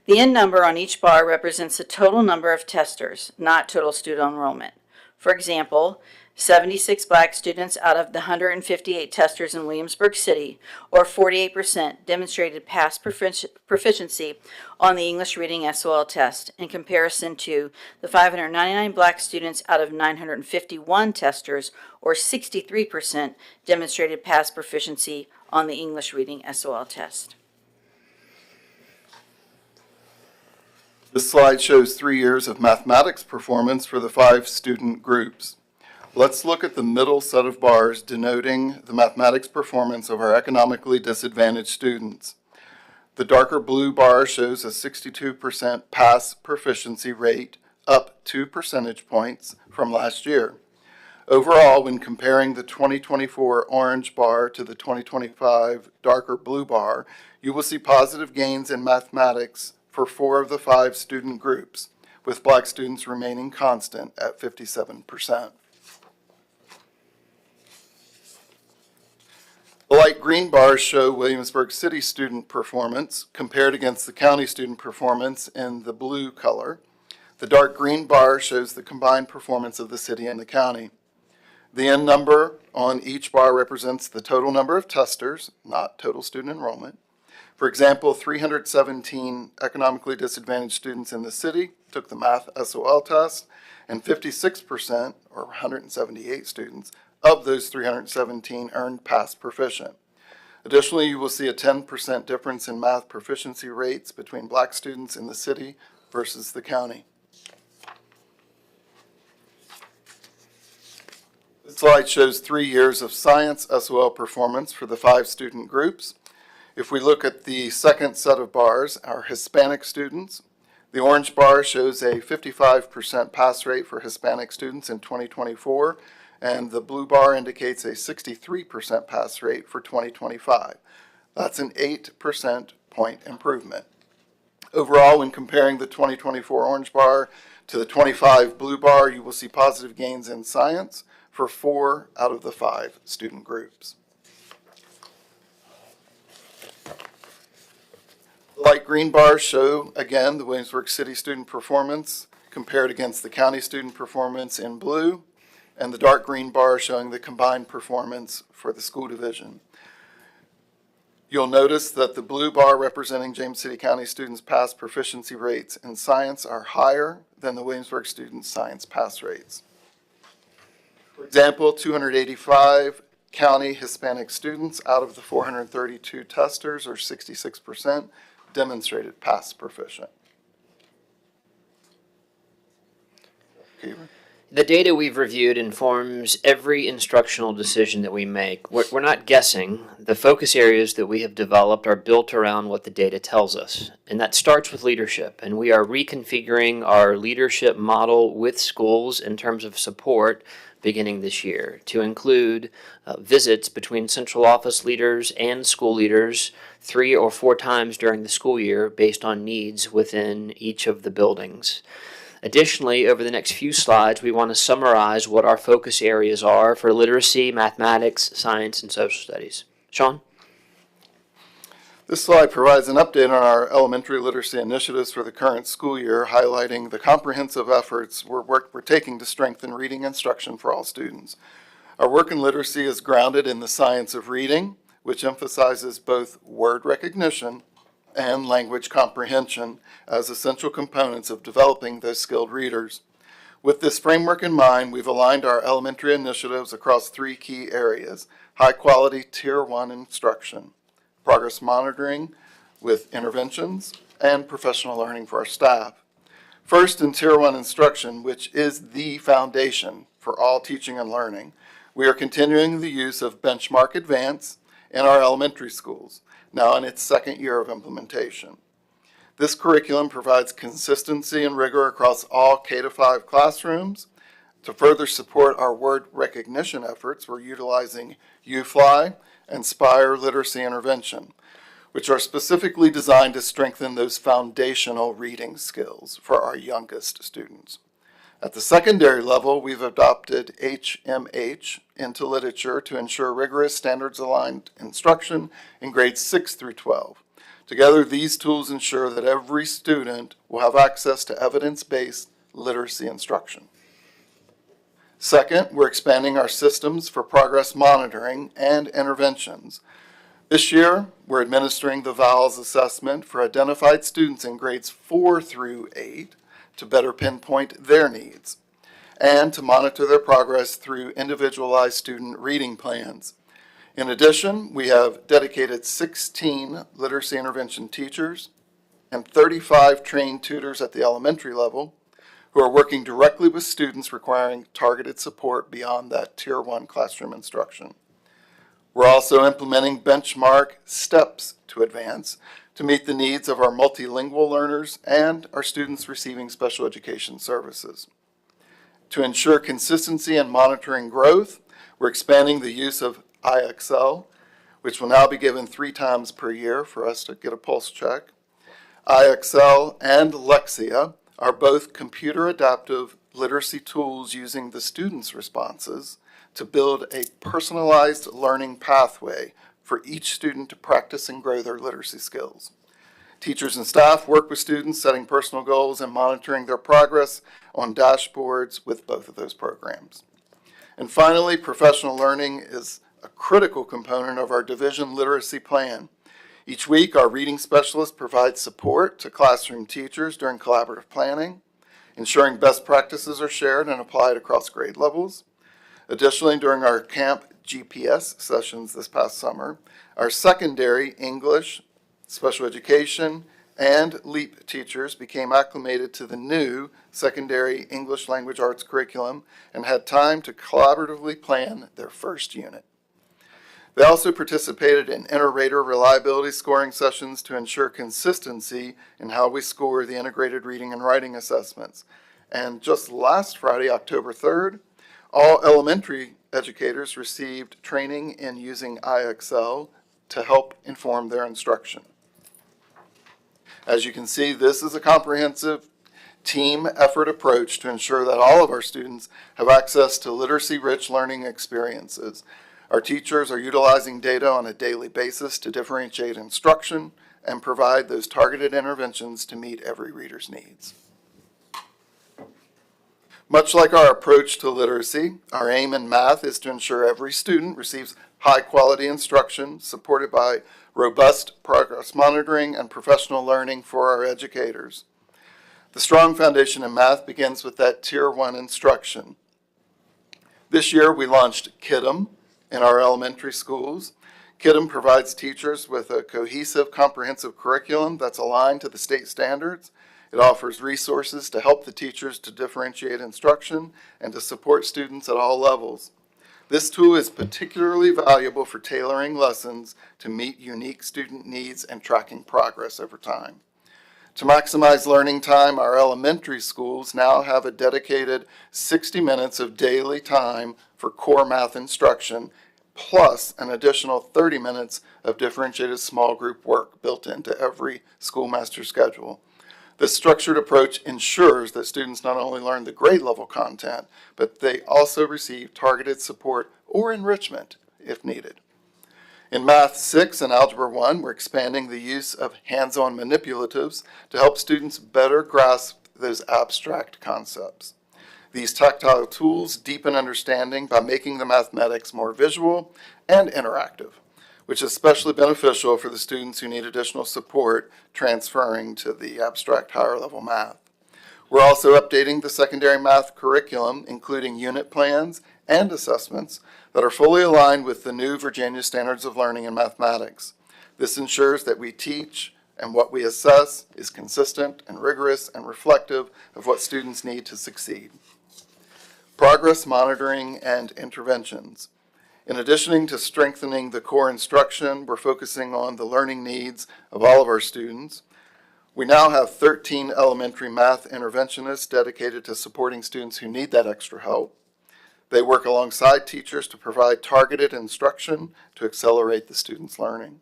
The end number on each bar represents the total number of testers, not total student enrollment. For example, 76 black students out of the 158 testers in Williamsburg City, or 48%, demonstrated pass proficiency on the English Reading SOL test in comparison to the 599 black students out of 951 testers, or 63%, demonstrated pass proficiency on the English Reading SOL test. This slide shows 3 years of mathematics performance for the 5 student groups. Let's look at the middle set of bars denoting the mathematics performance of our economically disadvantaged students. The darker blue bar shows a 62% pass proficiency rate, up 2 percentage points from last year. Overall, when comparing the 2024 orange bar to the 2025 darker blue bar, you will see positive gains in mathematics for 4 of the 5 student groups, with black students remaining constant at 57%. The light green bars show Williamsburg City student performance compared against the county student performance in the blue color. The dark green bar shows the combined performance of the city and the county. The end number on each bar represents the total number of testers, not total student enrollment. For example, 317 economically disadvantaged students in the city took the Math SOL test, and 56%, or 178 students, of those 317 earned pass proficient. Additionally, you will see a 10% difference in math proficiency rates between black students in the city versus the county. This slide shows 3 years of science SOL performance for the 5 student groups. If we look at the second set of bars, our Hispanic students, the orange bar shows a 55% pass rate for Hispanic students in 2024, and the blue bar indicates a 63% pass rate for 2025. That's an 8% point improvement. Overall, when comparing the 2024 orange bar to the 25 blue bar, you will see positive gains in science for 4 out of the 5 student groups. The light green bars show, again, the Williamsburg City student performance compared against the county student performance in blue, and the dark green bar showing the combined performance for the school division. You'll notice that the blue bar representing James City County students' pass proficiency rates in science are higher than the Williamsburg students' science pass rates. For example, 285 county Hispanic students out of the 432 testers, or 66%, demonstrated pass proficient. The data we've reviewed informs every instructional decision that we make. We're not guessing. The focus areas that we have developed are built around what the data tells us, and that starts with leadership. And we are reconfiguring our leadership model with schools in terms of support beginning this year to include visits between central office leaders and school leaders 3 or 4 times during the school year based on needs within each of the buildings. Additionally, over the next few slides, we want to summarize what our focus areas are for literacy, mathematics, science, and social studies. Sean? This slide provides an update on our elementary literacy initiatives for the current school year, highlighting the comprehensive efforts we're taking to strengthen reading instruction for all students. Our work in literacy is grounded in the science of reading, which emphasizes both word recognition and language comprehension as essential components of developing those skilled readers. With this framework in mind, we've aligned our elementary initiatives across 3 key areas: high-quality Tier 1 instruction, progress monitoring with interventions, and professional learning for our staff. First, in Tier 1 instruction, which is the foundation for all teaching and learning, we are continuing the use of Benchmark Advance in our elementary schools, now in its second year of implementation. This curriculum provides consistency and rigor across all K-5 classrooms. To further support our word recognition efforts, we're utilizing UFly and Spire Literacy Intervention, which are specifically designed to strengthen those foundational reading skills for our youngest students. At the secondary level, we've adopted HMH into literature to ensure rigorous standards-aligned instruction in grades 6 through 12. Together, these tools ensure that every student will have access to evidence-based literacy instruction. Second, we're expanding our systems for progress monitoring and interventions. This year, we're administering the VALS assessment for identified students in grades 4 through 8 to better pinpoint their needs and to monitor their progress through individualized student reading plans. In addition, we have dedicated 16 literacy intervention teachers and 35 trained tutors at the elementary level who are working directly with students requiring targeted support beyond that Tier 1 classroom instruction. We're also implementing benchmark steps to advance to meet the needs of our multilingual learners and our students receiving special education services. To ensure consistency and monitoring growth, we're expanding the use of IXL, which will now be given 3 times per year for us to get a pulse check. IXL and Lexia are both computer adaptive literacy tools using the students' responses to build a personalized learning pathway for each student to practice and grow their literacy skills. Teachers and staff work with students setting personal goals and monitoring their progress on dashboards with both of those programs. And finally, professional learning is a critical component of our division literacy plan. Each week, our reading specialists provide support to classroom teachers during collaborative planning, ensuring best practices are shared and applied across grade levels. Additionally, during our Camp GPS sessions this past summer, our secondary English, special education, and LEAP teachers became acclimated to the new secondary English language arts curriculum and had time to collaboratively plan their first unit. They also participated in inter-rater reliability scoring sessions to ensure consistency in how we score the integrated reading and writing assessments. And just last Friday, October 3rd, all elementary educators received training in using IXL to help inform their instruction. As you can see, this is a comprehensive team effort approach to ensure that all of our students have access to literacy-rich learning experiences. Our teachers are utilizing data on a daily basis to differentiate instruction and provide those targeted interventions to meet every reader's needs. Much like our approach to literacy, our aim in math is to ensure every student receives high-quality instruction supported by robust progress monitoring and professional learning for our educators. The strong foundation in math begins with that Tier 1 instruction. This year, we launched KIDM in our elementary schools. KIDM provides teachers with a cohesive, comprehensive curriculum that's aligned to the state standards. It offers resources to help the teachers to differentiate instruction and to support students at all levels. This tool is particularly valuable for tailoring lessons to meet unique student needs and tracking progress over time. To maximize learning time, our elementary schools now have a dedicated 60 minutes of daily time for core math instruction, plus an additional 30 minutes of differentiated small group work built into every schoolmaster schedule. This structured approach ensures that students not only learn the grade level content, but they also receive targeted support or enrichment if needed. In Math 6 and Algebra 1, we're expanding the use of hands-on manipulatives to help students better grasp those abstract concepts. These tactile tools deepen understanding by making the mathematics more visual and interactive, which is especially beneficial for the students who need additional support transferring to the abstract higher level math. We're also updating the secondary math curriculum, including unit plans and assessments that are fully aligned with the new Virginia Standards of Learning in Mathematics. This ensures that we teach and what we assess is consistent and rigorous and reflective of what students need to succeed. Progress monitoring and interventions. In addition to strengthening the core instruction, we're focusing on the learning needs of all of our students. We now have 13 elementary math interventionists dedicated to supporting students who need that extra help. They work alongside teachers to provide targeted instruction to accelerate the students' learning.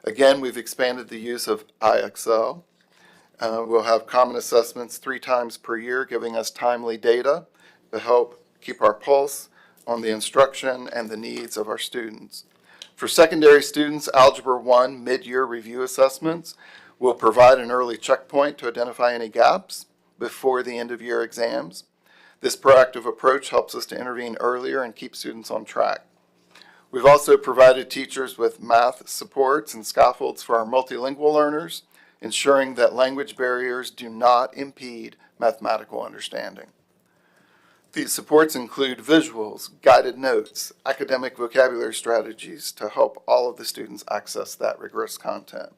Again, we've expanded the use of IXL. We'll have common assessments 3 times per year, giving us timely data to help keep our pulse on the instruction and the needs of our students. For secondary students, Algebra 1 mid-year review assessments will provide an early checkpoint to identify any gaps before the end-of-year exams. This proactive approach helps us to intervene earlier and keep students on track. We've also provided teachers with math supports and scaffolds for our multilingual learners, ensuring that language barriers do not impede mathematical understanding. These supports include visuals, guided notes, academic vocabulary strategies to help all of the students access that rigorous content.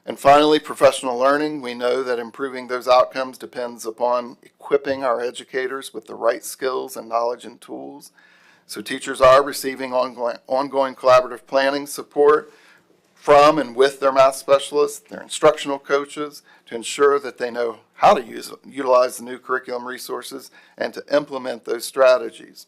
And finally, professional learning. We know that improving those outcomes depends upon equipping our educators with the right skills and knowledge and tools. So teachers are receiving ongoing collaborative planning support from and with their math specialists, their instructional coaches, to ensure that they know how to utilize the new curriculum resources and to implement those strategies.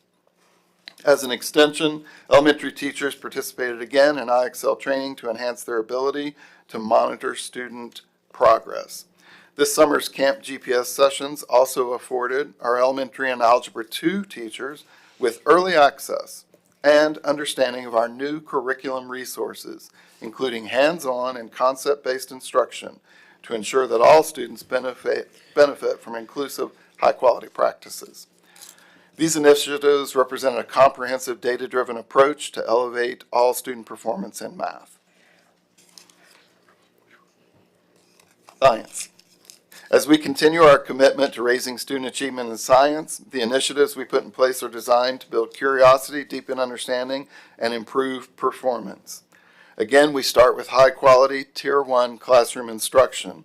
As an extension, elementary teachers participated again in IXL training to enhance their ability to monitor student progress. This summer's Camp GPS sessions also afforded our elementary and Algebra 2 teachers with early access and understanding of our new curriculum resources, including hands-on and concept-based instruction, to ensure that all students benefit from inclusive, high-quality practices. These initiatives represent a comprehensive, data-driven approach to elevate all student performance in math. Science. As we continue our commitment to raising student achievement in science, the initiatives we put in place are designed to build curiosity, deepen understanding, and improve performance. Again, we start with high-quality, Tier 1 classroom instruction.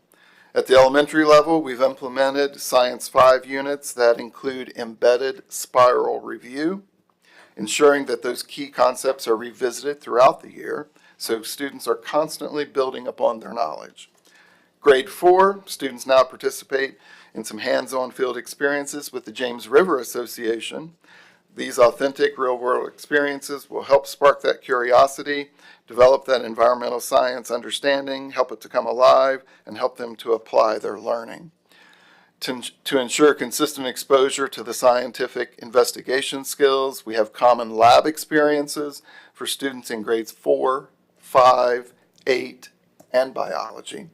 At the elementary level, we've implemented Science 5 units that include embedded spiral review, ensuring that those key concepts are revisited throughout the year so students are constantly building upon their knowledge. Grade 4, students now participate in some hands-on field experiences with the James River Association. These authentic real-world experiences will help spark that curiosity, develop that environmental science understanding, help it to come alive, and help them to apply their learning. To ensure consistent exposure to the scientific investigation skills, we have common lab experiences for students in grades 4, 5, 8, and biology.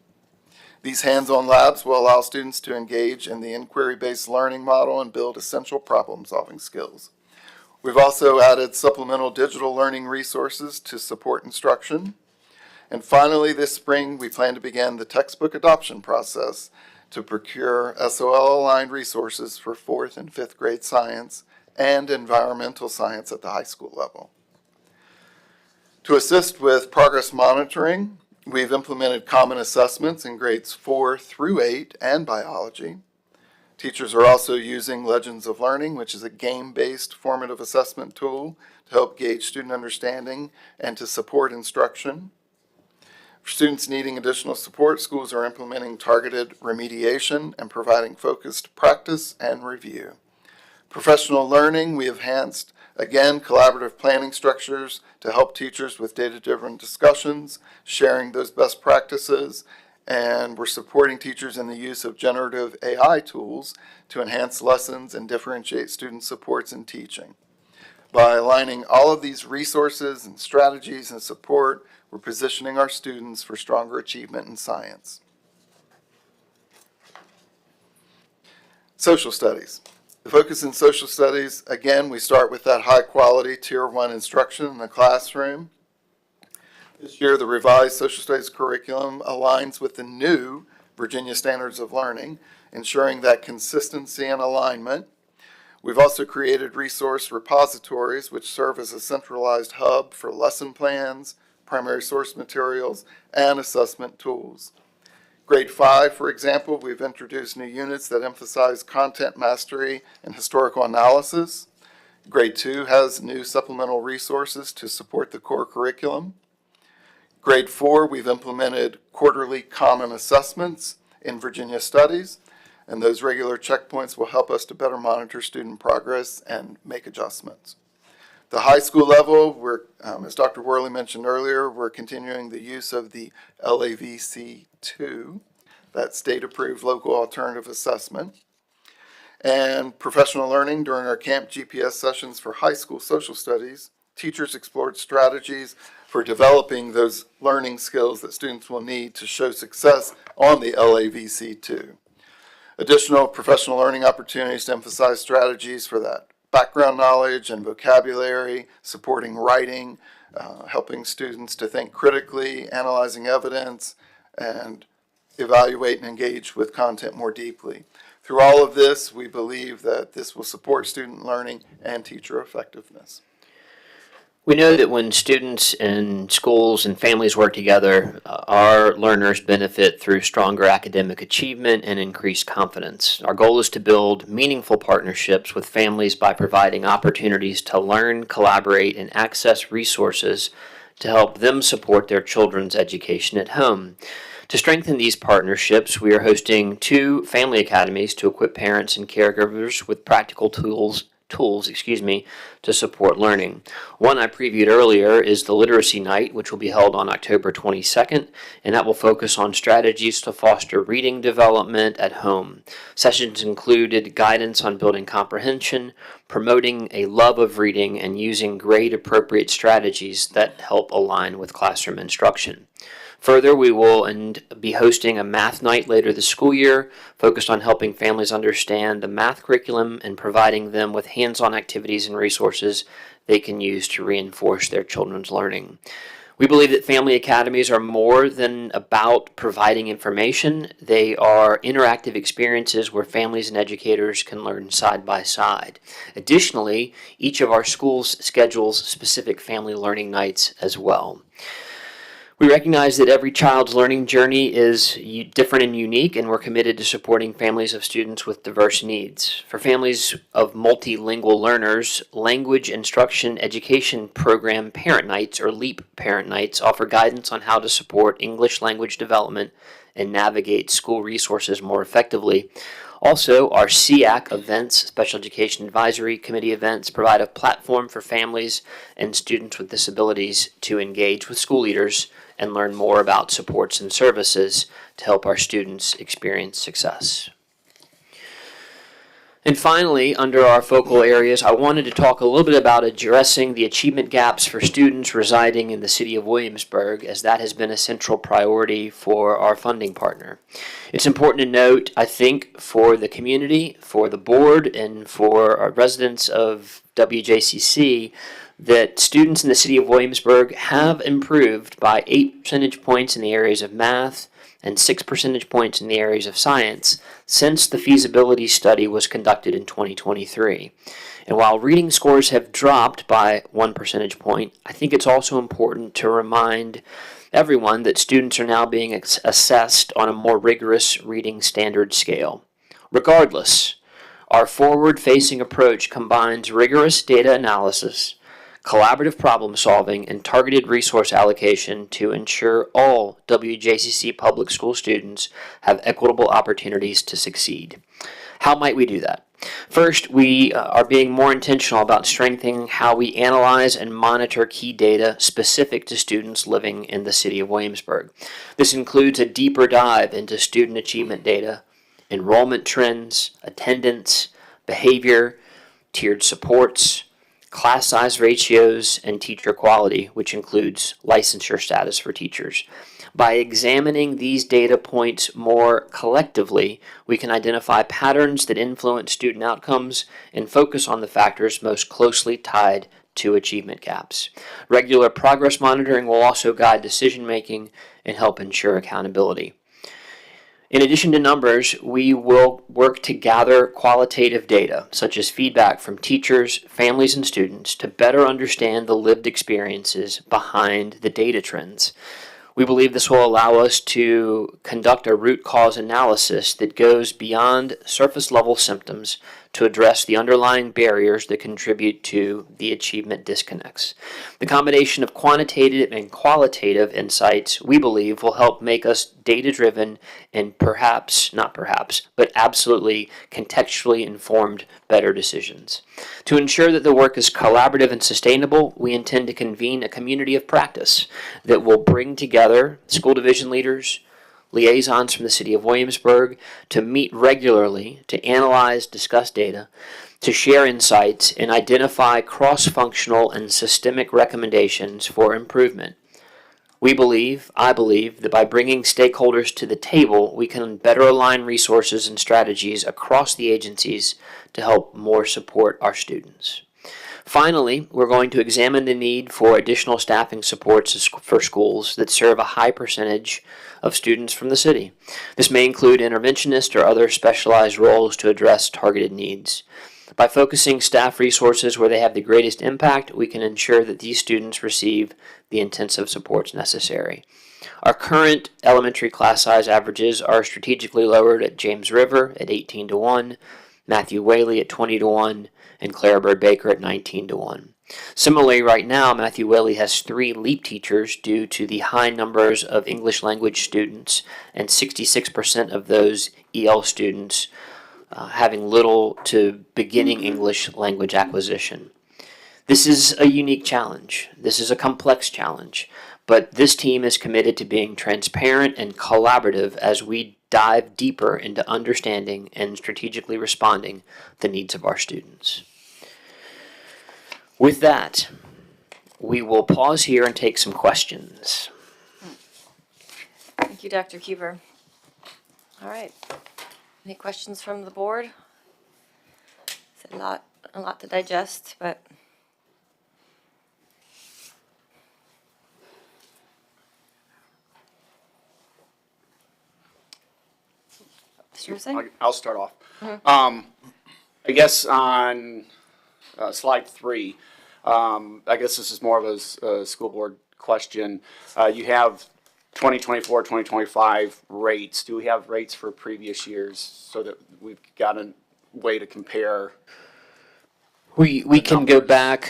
These hands-on labs will allow students to engage in the inquiry-based learning model and build essential problem-solving skills. We've also added supplemental digital learning resources to support instruction. And finally, this spring, we plan to begin the textbook adoption process to procure SOL-aligned resources for 4th and 5th grade science and environmental science at the high school level. To assist with progress monitoring, we've implemented common assessments in grades 4 through 8 and biology. Teachers are also using Legends of Learning, which is a game-based formative assessment tool to help gauge student understanding and to support instruction. For students needing additional support, schools are implementing targeted remediation and providing focused practice and review. Professional learning, we have enhanced, again, collaborative planning structures to help teachers with data-driven discussions, sharing those best practices, and we're supporting teachers in the use of generative AI tools to enhance lessons and differentiate student supports in teaching. By aligning all of these resources and strategies and support, we're positioning our students for stronger achievement in science. Social studies. The focus in social studies, again, we start with that high-quality Tier 1 instruction in the classroom. This year, the revised social studies curriculum aligns with the new Virginia Standards of Learning, ensuring that consistency and alignment. We've also created resource repositories which serve as a centralized hub for lesson plans, primary source materials, and assessment tools. Grade 5, for example, we've introduced new units that emphasize content mastery and historical analysis. Grade 2 has new supplemental resources to support the core curriculum. Grade 4, we've implemented quarterly common assessments in Virginia Studies, and those regular checkpoints will help us to better monitor student progress and make adjustments. The high school level, as Dr. Worley mentioned earlier, we're continuing the use of the LAVC2, that state-approved local alternative assessment. And professional learning during our Camp GPS sessions for high school social studies, teachers explored strategies for developing those learning skills that students will need to show success on the LAVC2. Additional professional learning opportunities to emphasize strategies for that background knowledge and vocabulary, supporting writing, helping students to think critically, analyzing evidence, and evaluate and engage with content more deeply. Through all of this, we believe that this will support student learning and teacher effectiveness. We know that when students and schools and families work together, our learners benefit through stronger academic achievement and increased confidence. Our goal is to build meaningful partnerships with families by providing opportunities to learn, collaborate, and access resources to help them support their children's education at home. To strengthen these partnerships, we are hosting 2 family academies to equip parents and caregivers with practical tools to support learning. One I previewed earlier is the Literacy Night, which will be held on October 22nd, and that will focus on strategies to foster reading development at home. Sessions included guidance on building comprehension, promoting a love of reading, and using grade-appropriate strategies that help align with classroom instruction. Further, we will be hosting a math night later this school year, focused on helping families understand the math curriculum and providing them with hands-on activities and resources they can use to reinforce their children's learning. We believe that family academies are more than about providing information. They are interactive experiences where families and educators can learn side by side. Additionally, each of our schools schedules specific family learning nights as well. We recognize that every child's learning journey is different and unique, and we're committed to supporting families of students with diverse needs. For families of multilingual learners, Language Instruction Education Program Parent Nights, or LEAP Parent Nights, offer guidance on how to support English language development and navigate school resources more effectively. Also, our SEAC events, Special Education Advisory Committee events, provide a platform for families and students with disabilities to engage with school leaders and learn more about supports and services to help our students experience success. And finally, under our focal areas, I wanted to talk a little bit about addressing the achievement gaps for students residing in the city of Williamsburg, as that has been a central priority for our funding partner. It's important to note, I think, for the community, for the board, and for our residents of WJCC, that students in the city of Williamsburg have improved by 8 percentage points in the areas of math and 6 percentage points in the areas of science since the feasibility study was conducted in 2023. And while reading scores have dropped by 1 percentage point, I think it's also important to remind everyone that students are now being assessed on a more rigorous reading standard scale. Regardless, our forward-facing approach combines rigorous data analysis, collaborative problem solving, and targeted resource allocation to ensure all WJCC public school students have equitable opportunities to succeed. How might we do that? First, we are being more intentional about strengthening how we analyze and monitor key data specific to students living in the city of Williamsburg. This includes a deeper dive into student achievement data, enrollment trends, attendance, behavior, tiered supports, class size ratios, and teacher quality, which includes licensure status for teachers. By examining these data points more collectively, we can identify patterns that influence student outcomes and focus on the factors most closely tied to achievement gaps. Regular progress monitoring will also guide decision-making and help ensure accountability. In addition to numbers, we will work to gather qualitative data, such as feedback from teachers, families, and students, to better understand the lived experiences behind the data trends. We believe this will allow us to conduct a root cause analysis that goes beyond surface level symptoms to address the underlying barriers that contribute to the achievement disconnects. The combination of quantitative and qualitative insights, we believe, will help make us data-driven and but absolutely contextually informed better decisions. To ensure that the work is collaborative and sustainable, we intend to convene a community of practice that will bring together school division leaders, liaisons from the City of Williamsburg, to meet regularly, to analyze, discuss data, to share insights, and identify cross-functional and systemic recommendations for improvement. I believe, that by bringing stakeholders to the table, we can better align resources and strategies across the agencies to help more support our students. Finally, we're going to examine the need for additional staffing supports for schools that serve a high percentage of students from the city. This may include interventionists or other specialized roles to address targeted needs. By focusing staff resources where they have the greatest impact, we can ensure that these students receive the intensive supports necessary. Our current elementary class size averages are strategically lowered at James River at 18-1, Matthew Whaley at 20-1, and Clara Bird Baker at 19-1. Similarly, right now, Matthew Whaley has 3 LEAP teachers due to the high numbers of English language students, and 66% of those EL students having little to beginning English language acquisition. This is a unique challenge. This is a complex challenge, but this team is committed to being transparent and collaborative as we dive deeper into understanding and strategically responding the needs of our students. With that, we will pause here and take some questions. Thank you, Dr. Keever. All right. Any questions from the board? It's a lot to digest, but. I'll start off. I guess on slide 3, I guess this is more of a school board question. You have 2024, 2025 rates. Do we have rates for previous years so that we've got a way to compare? We can go back.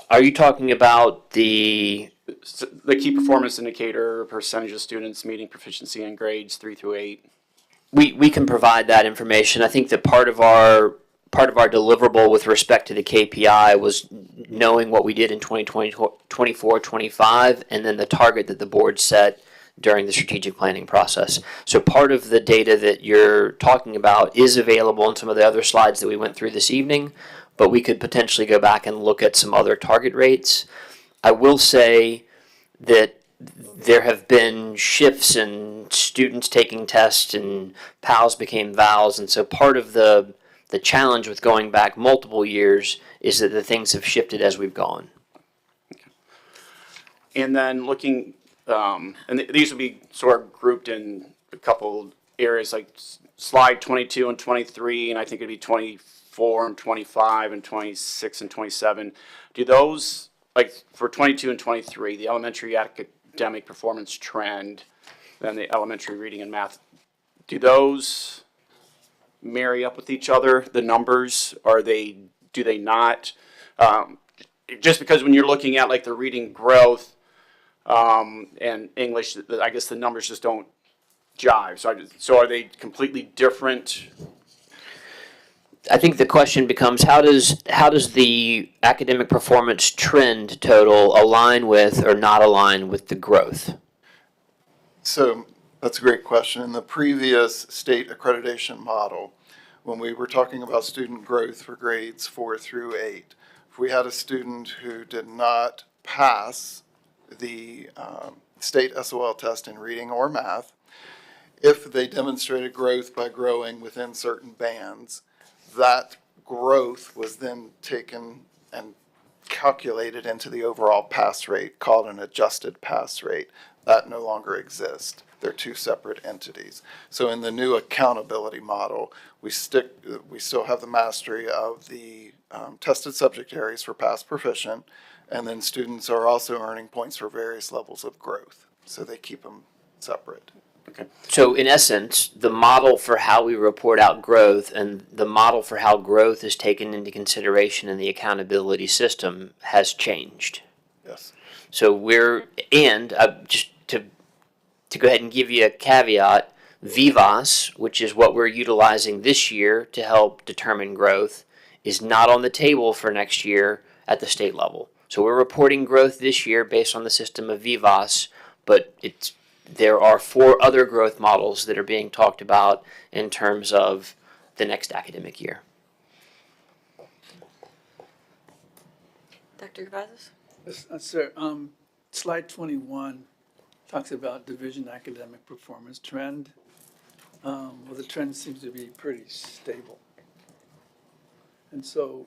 Are you talking about the key performance indicator, percentage of students meeting proficiency in grades 3 through 8? We can provide that information. I think that part of our deliverable with respect to the KPI was knowing what we did in 2024, 25, and then the target that the board set during the strategic planning process. So part of the data that you're talking about is available in some of the other slides that we went through this evening, but we could potentially go back and look at some other target rates. I will say that there have been shifts in students taking tests and PALs became VALs, and so part of the challenge with going back multiple years is that the things have shifted as we've gone. Okay. And then looking, and these will be sort of grouped in a couple areas like slide 22 and 23, and I think it'd be 24 and 25 and 26 and 27. Do those, like for 22 and 23, the elementary academic performance trend, then the elementary reading and math, do those marry up with each other? The numbers, do they not? Just because when you're looking at like the reading growth and English, I guess the numbers just don't jive. So are they completely different? I think the question becomes how does the academic performance trend total align with or not align with the growth? So that's a great question. In the previous state accreditation model, when we were talking about student growth for grades 4 through 8, if we had a student who did not pass the state SOL test in reading or math, if they demonstrated growth by growing within certain bands, that growth was then taken and calculated into the overall pass rate, called an adjusted pass rate. That no longer exists. They're two separate entities. So in the new accountability model, we still have the mastery of the tested subject areas for past proficient, and then students are also earning points for various levels of growth. So they keep them separate. So in essence, the model for how we report out growth and the model for how growth is taken into consideration in the accountability system has changed. Yes. So just to go ahead and give you a caveat, VIVAS, which is what we're utilizing this year to help determine growth, is not on the table for next year at the state level. So we're reporting growth this year based on the system of VIVAS, but there are 4 other growth models that are being talked about in terms of the next academic year. Dr. Cavazos? Sir, slide 21 talks about division academic performance trend. Well, the trend seems to be pretty stable. And so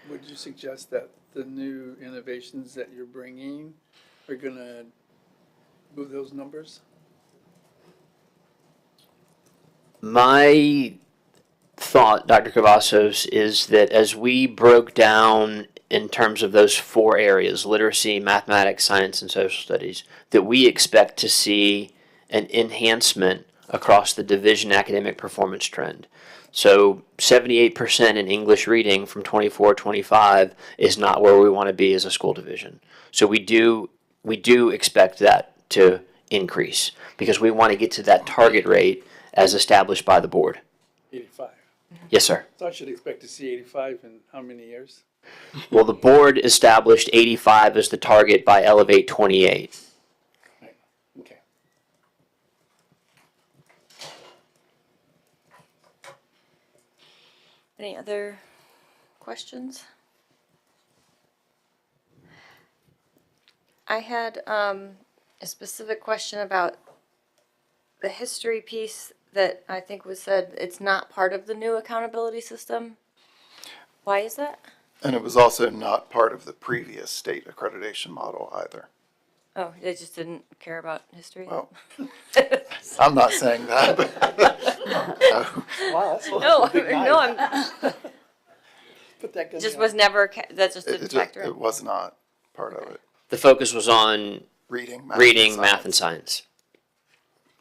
would you suggest that the new innovations that you're bringing are going to move those numbers? My thought, Dr. Cavazos, is that as we broke down in terms of those 4 areas, literacy, mathematics, science, and social studies, that we expect to see an enhancement across the division academic performance trend. So 78% in English reading from 24-25 is not where we want to be as a school division. So we do expect that to increase because we want to get to that target rate as established by the board. 85. Yes, sir. So I should expect to see 85 in how many years? Well, the board established 85 as the target by Elevate 28. Right. Okay. Any other questions? I had a specific question about the history piece that I think was said it's not part of the new accountability system. Why is that? And it was also not part of the previous state accreditation model either. Oh, they just didn't care about history? Well, I'm not saying that, but Wow, that's No, a big no, night. I'm, Put that gun just down. was never, that just it, didn't it, factor it in. was not part of it. The focus was on Reading, math, and science.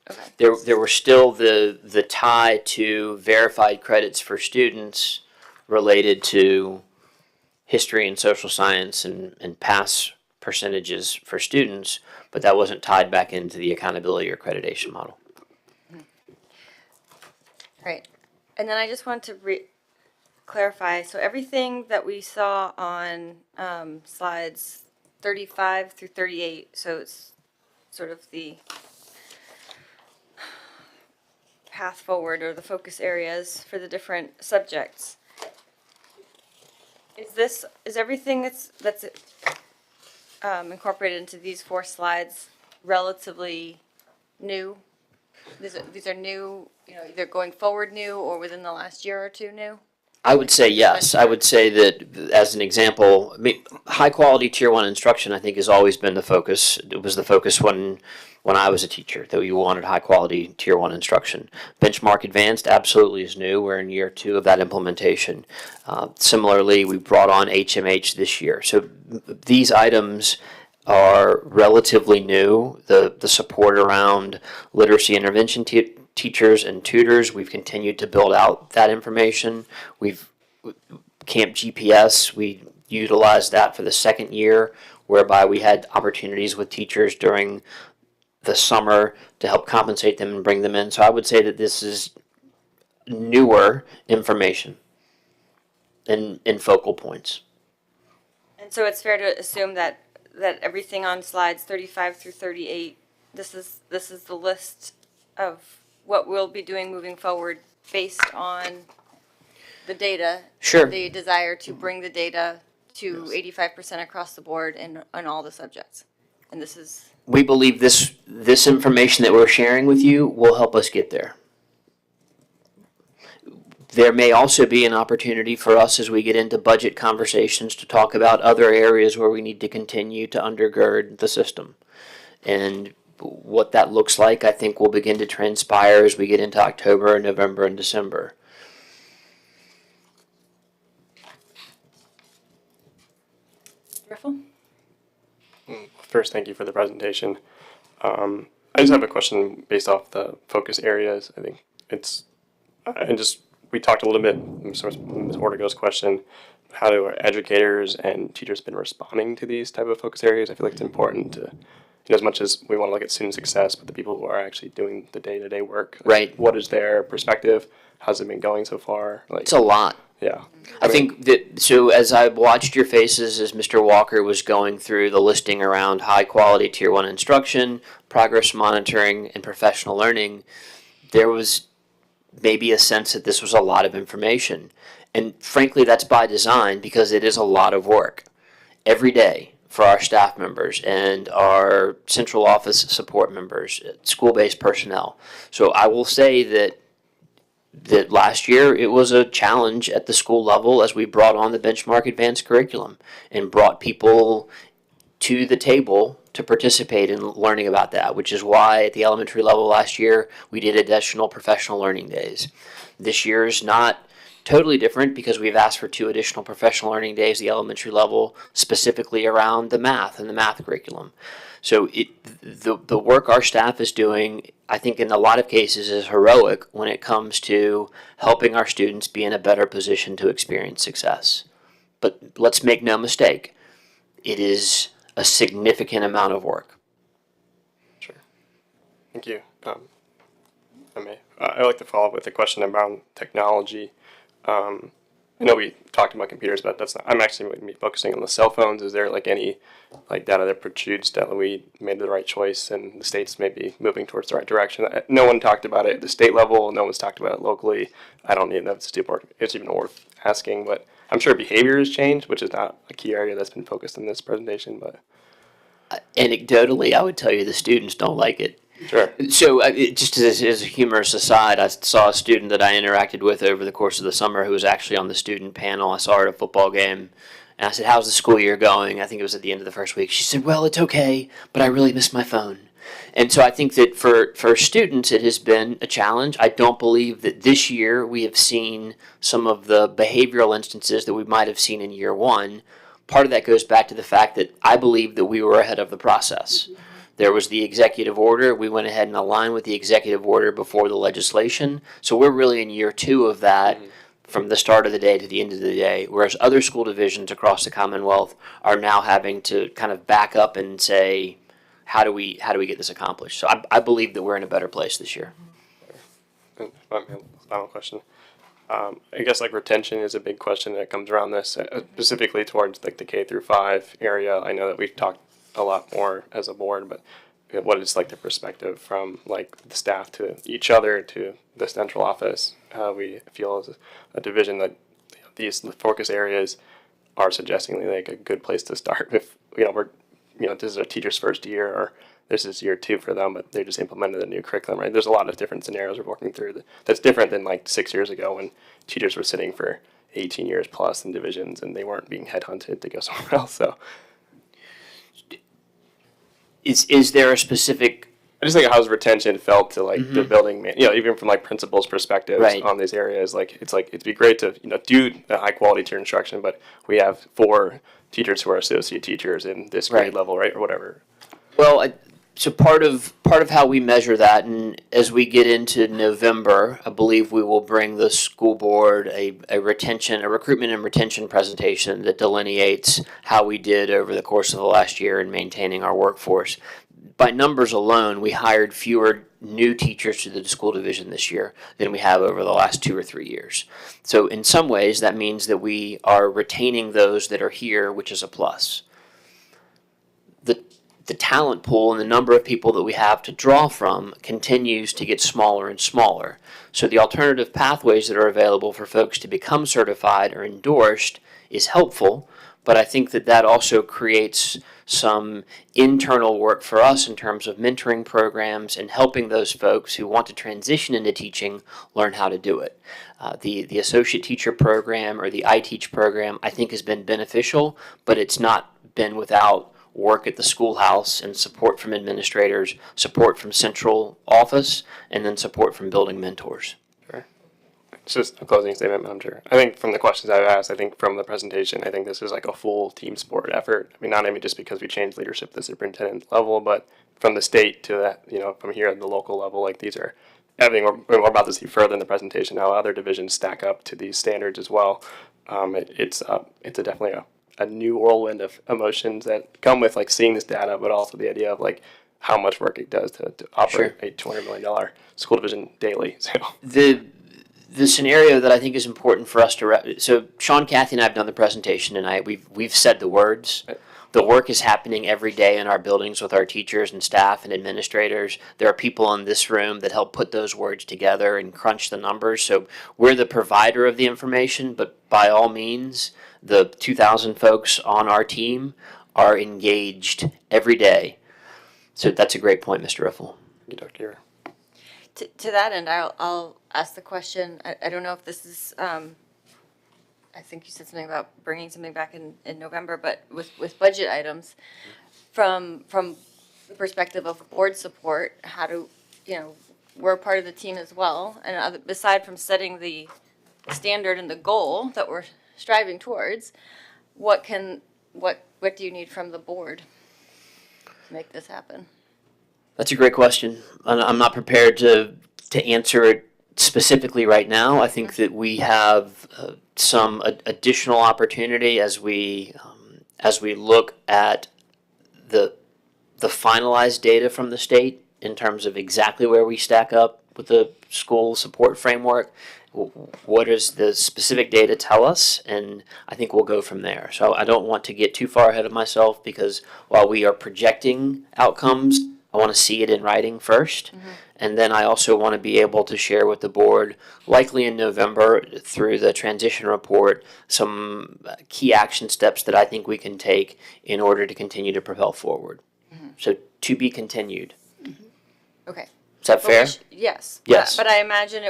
Okay. There were still the tie to verified credits for students related to history and social science and pass percentages for students, but that wasn't tied back into the accountability or accreditation model. Right. And then I just want to clarify, so everything that we saw on slides 35 through 38, so it's sort of the path forward or the focus areas for the different subjects. Is everything that's incorporated into these 4 slides relatively new? These are new, either going forward new or within the last year or 2 new? I would say yes. I would say that as an example, high quality tier 1 instruction I think has always been the focus. It was the focus when I was a teacher, that we wanted high quality tier 1 instruction. Benchmark Advanced absolutely is new. We're in year 2 of that implementation. Similarly, we brought on HMH this year. So these items are relatively new. The support around literacy intervention teachers and tutors, we've continued to build out that information. Camp GPS, we utilized that for the 2nd year, whereby we had opportunities with teachers during the summer to help compensate them and bring them in. So I would say that this is newer information in focal points. And so it's fair to assume that everything on slides 35 through 38, this is the list of what we'll be doing moving forward based on the data. Sure. The desire to bring the data to 85% across the board in all the subjects. And this is, We believe this information that we're sharing with you will help us get there. There may also be an opportunity for us as we get into budget conversations to talk about other areas where we need to continue to undergird the system. And what that looks like, I think, will begin to transpire as we get into October, November, and December. Riffle? First, thank you for the presentation. I just have a question based off the focus areas. I think we talked a little bit, Ms. Ortega's question, how do our educators and teachers been responding to these type of focus areas? I feel like it's important to, as much as we want to look at student success, but the people who are actually doing the day-to-day work. Right. What is their perspective? How's it been going so far? It's a lot. Yeah. I think that, so as I watched your faces as Mr. Walker was going through the listing around high quality Tier 1 instruction, progress monitoring, and professional learning, there was maybe a sense that this was a lot of information. And frankly, that's by design because it is a lot of work every day for our staff members and our central office support members, school-based personnel. So I will say that last year it was a challenge at the school level as we brought on the benchmark advanced curriculum and brought people to the table to participate in learning about that, which is why at the elementary level last year we did additional professional learning days. This year is not totally different because we've asked for 2 additional professional learning days at the elementary level specifically around the math and the math curriculum. So the work our staff is doing, I think in a lot of cases, is heroic when it comes to helping our students be in a better position to experience success. But let's make no mistake, it is a significant amount of work. Sure. Thank you. I'd like to follow up with a question about technology. I know we talked about computers, but I'm actually going to be focusing on the cell phones. Is there any data that protrudes that we made the right choice and the state's maybe moving towards the right direction? No one talked about it at the state level. No one's talked about it locally. I don't need that to it's even worth asking, but I'm sure behavior has changed, which is not a key area that's been focused in this presentation. But anecdotally, I would tell you the students don't like it. Sure. So just as a humorous aside, I saw a student that I interacted with over the course of the summer who was actually on the student panel. I saw her at a football game, and I said, "How's the school year going?" I think it was at the end of the first week. She said, "Well, it's okay, but I really miss my phone." And so I think that for students, it has been a challenge. I don't believe that this year we have seen some of the behavioral instances that we might have seen in year 1. Part of that goes back to the fact that I believe that we were ahead of the process. There was the executive order. We went ahead and aligned with the executive order before the legislation. So we're really in year 2 of that from the start of the day to the end of the day, whereas other school divisions across the Commonwealth are now having to kind of back up and say, how do we get this accomplished? So I believe that we're in a better place this year. And my final question. I guess retention is a big question that comes around this, specifically towards the K through 5 area. I know that we've talked a lot more as a board, but what is the perspective from the staff to each other to the central office? How we feel as a division that these focus areas are suggesting a good place to start. If this is a teacher's first year or this is year 2 for them, but they just implemented a new curriculum, right? There's a lot of different scenarios we're working through that's different than 6 years ago when teachers were sitting for 18 years plus in divisions and they weren't being headhunted to go somewhere else. So is there a specific? I just think how's retention felt to the building, even from principals' perspectives Right. on these areas. It'd be great to do the high quality tier instruction, but we have 4 teachers who are associate teachers in this grade Right. level, right, or whatever. Well, so part of how we measure that, and as we get into November, I believe we will bring the school board a recruitment and retention presentation that delineates how we did over the course of the last year in maintaining our workforce. By numbers alone, we hired fewer new teachers to the school division this year than we have over the last 2 or 3 years. So in some ways, that means that we are retaining those that are here, which is a plus. The talent pool and the number of people that we have to draw from continues to get smaller and smaller. So the alternative pathways that are available for folks to become certified or endorsed is helpful, but I think that also creates some internal work for us in terms of mentoring programs and helping those folks who want to transition into teaching learn how to do it. The associate teacher program or the iTeach program I think has been beneficial, but it's not been without work at the schoolhouse and support from administrators, support from central office, and then support from building mentors. It's just a closing statement, Madam Chair. I think from the questions I've asked, I think from the presentation, I think this is like a full team sport effort. I mean, not even just because we changed leadership at the superintendent level, but from the state to that, from here at the local level, like these are everything we're about to see further in the presentation, how other divisions stack up to these standards as well. It's definitely a new whirlwind of emotions that come with like seeing this data, but also the idea of like how much work it does to operate a $200 million school division daily. So The scenario that I think is important for us to so Sean, Kathy, and I have done the presentation tonight. We've said the words. Right. The work is happening every day in our buildings with our teachers and staff and administrators. There are people in this room that help put those words together and crunch the numbers. So we're the provider of the information, but by all means, the 2,000 folks on our team are engaged every day. So that's a great point, Mr. Riffle. you, Dr. Ura. To that end, I'll ask the question. I don't know if this is, I think you said something about bringing something back in November, but with budget items, from the perspective of board support, how do, we're part of the team as well. And aside from setting the standard and the goal that we're striving towards, what do you need from the board to make this happen? That's a great question. I'm not prepared to answer it specifically right now. I think that we have some additional opportunity as we look at the finalized data from the state in terms of exactly where we stack up with the school support framework. What does the specific data tell us? And I think we'll go from there. So I don't want to get too far ahead of myself because while we are projecting outcomes, I want to see it in writing first. Mm-hmm. And then I also want to be able to share with the board, likely in November through the transition report, some key action steps that I think we can take in order to continue to propel forward. Mm-hmm. So to be continued. Mm-hmm. Okay. Is that fair? Yes. Yes. But I imagine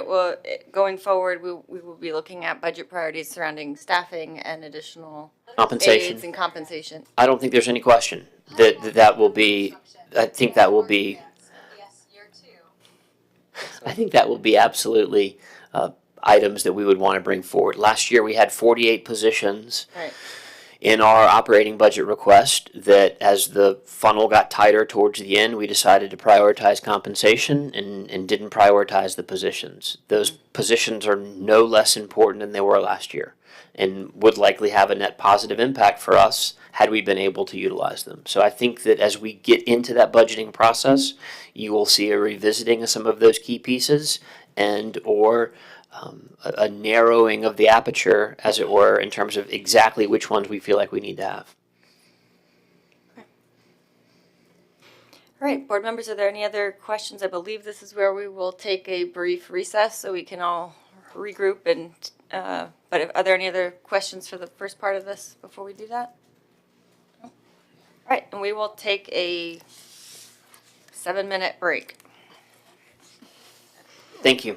going forward, we will be looking at budget priorities surrounding staffing and additional compensation. aids and compensation. I don't think there's any question that will be, I think that will be absolutely items that we would want to bring forward. Last year we had 48 positions in our operating budget request that as the funnel got tighter towards the end, we decided to prioritize compensation and didn't prioritize the positions. Those positions are no less important than they were last year and would likely have a net positive impact for us had we been able to utilize them. So I think that as we get into that budgeting process, you will see a revisiting of some of those key pieces and or a narrowing of the aperture, as it were, in terms of exactly which ones we feel like we need to have. Okay. All right, board members, are there any other questions? I believe this is where we will take a brief recess so we can all regroup. And but are there any other questions for the first part of this before we do that? No? All right, and we will take a 7-minute break. Thank you.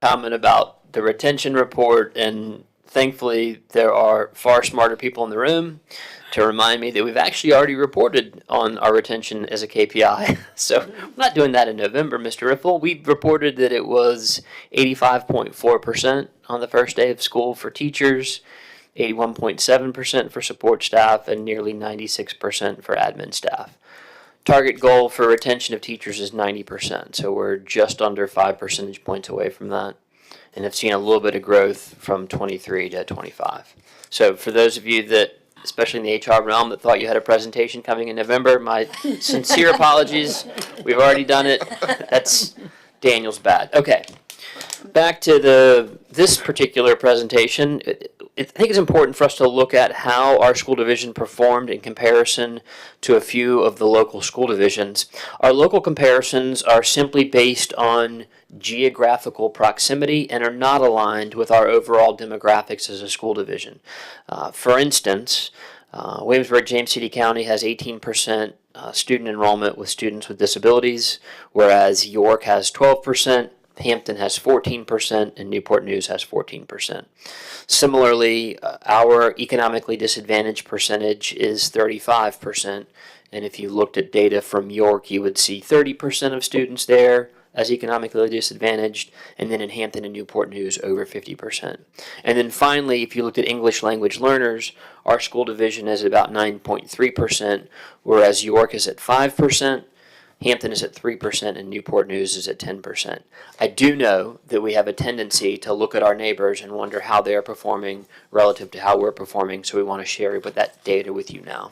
comment about the retention report, and thankfully there are far smarter people in the room to remind me that we've actually already reported on our retention as a KPI. So I'm not doing that in November, Mr. Riffle. We reported that it was 85.4% on the first day of school for teachers, 81.7% for support staff, and nearly 96% for admin staff. Target goal for retention of teachers is 90%, so we're just under 5 percentage points away from that, and have seen a little bit of growth from 23 to 25. So for those of you that, especially in the HR realm, that thought you had a presentation coming in November, my sincere apologies. We've already done it. That's Daniel's bad. Okay, back to this particular presentation. I think it's important for us to look at how our school division performed in comparison to a few of the local school divisions. Our local comparisons are simply based on geographical proximity and are not aligned with our overall demographics as a school division. For instance, Williamsburg-James City County has 18% student enrollment with students with disabilities, whereas York has 12%, Hampton has 14%, and Newport News has 14%. Similarly, our economically disadvantaged percentage is 35%, and if you looked at data from York, you would see 30% of students there as economically disadvantaged, and then in Hampton and Newport News, over 50%. And then finally, if you looked at English language learners, our school division is about 9.3%, whereas York is at 5%, Hampton is at 3%, and Newport News is at 10%. I do know that we have a tendency to look at our neighbors and wonder how they're performing relative to how we're performing, so we want to share that data with you now.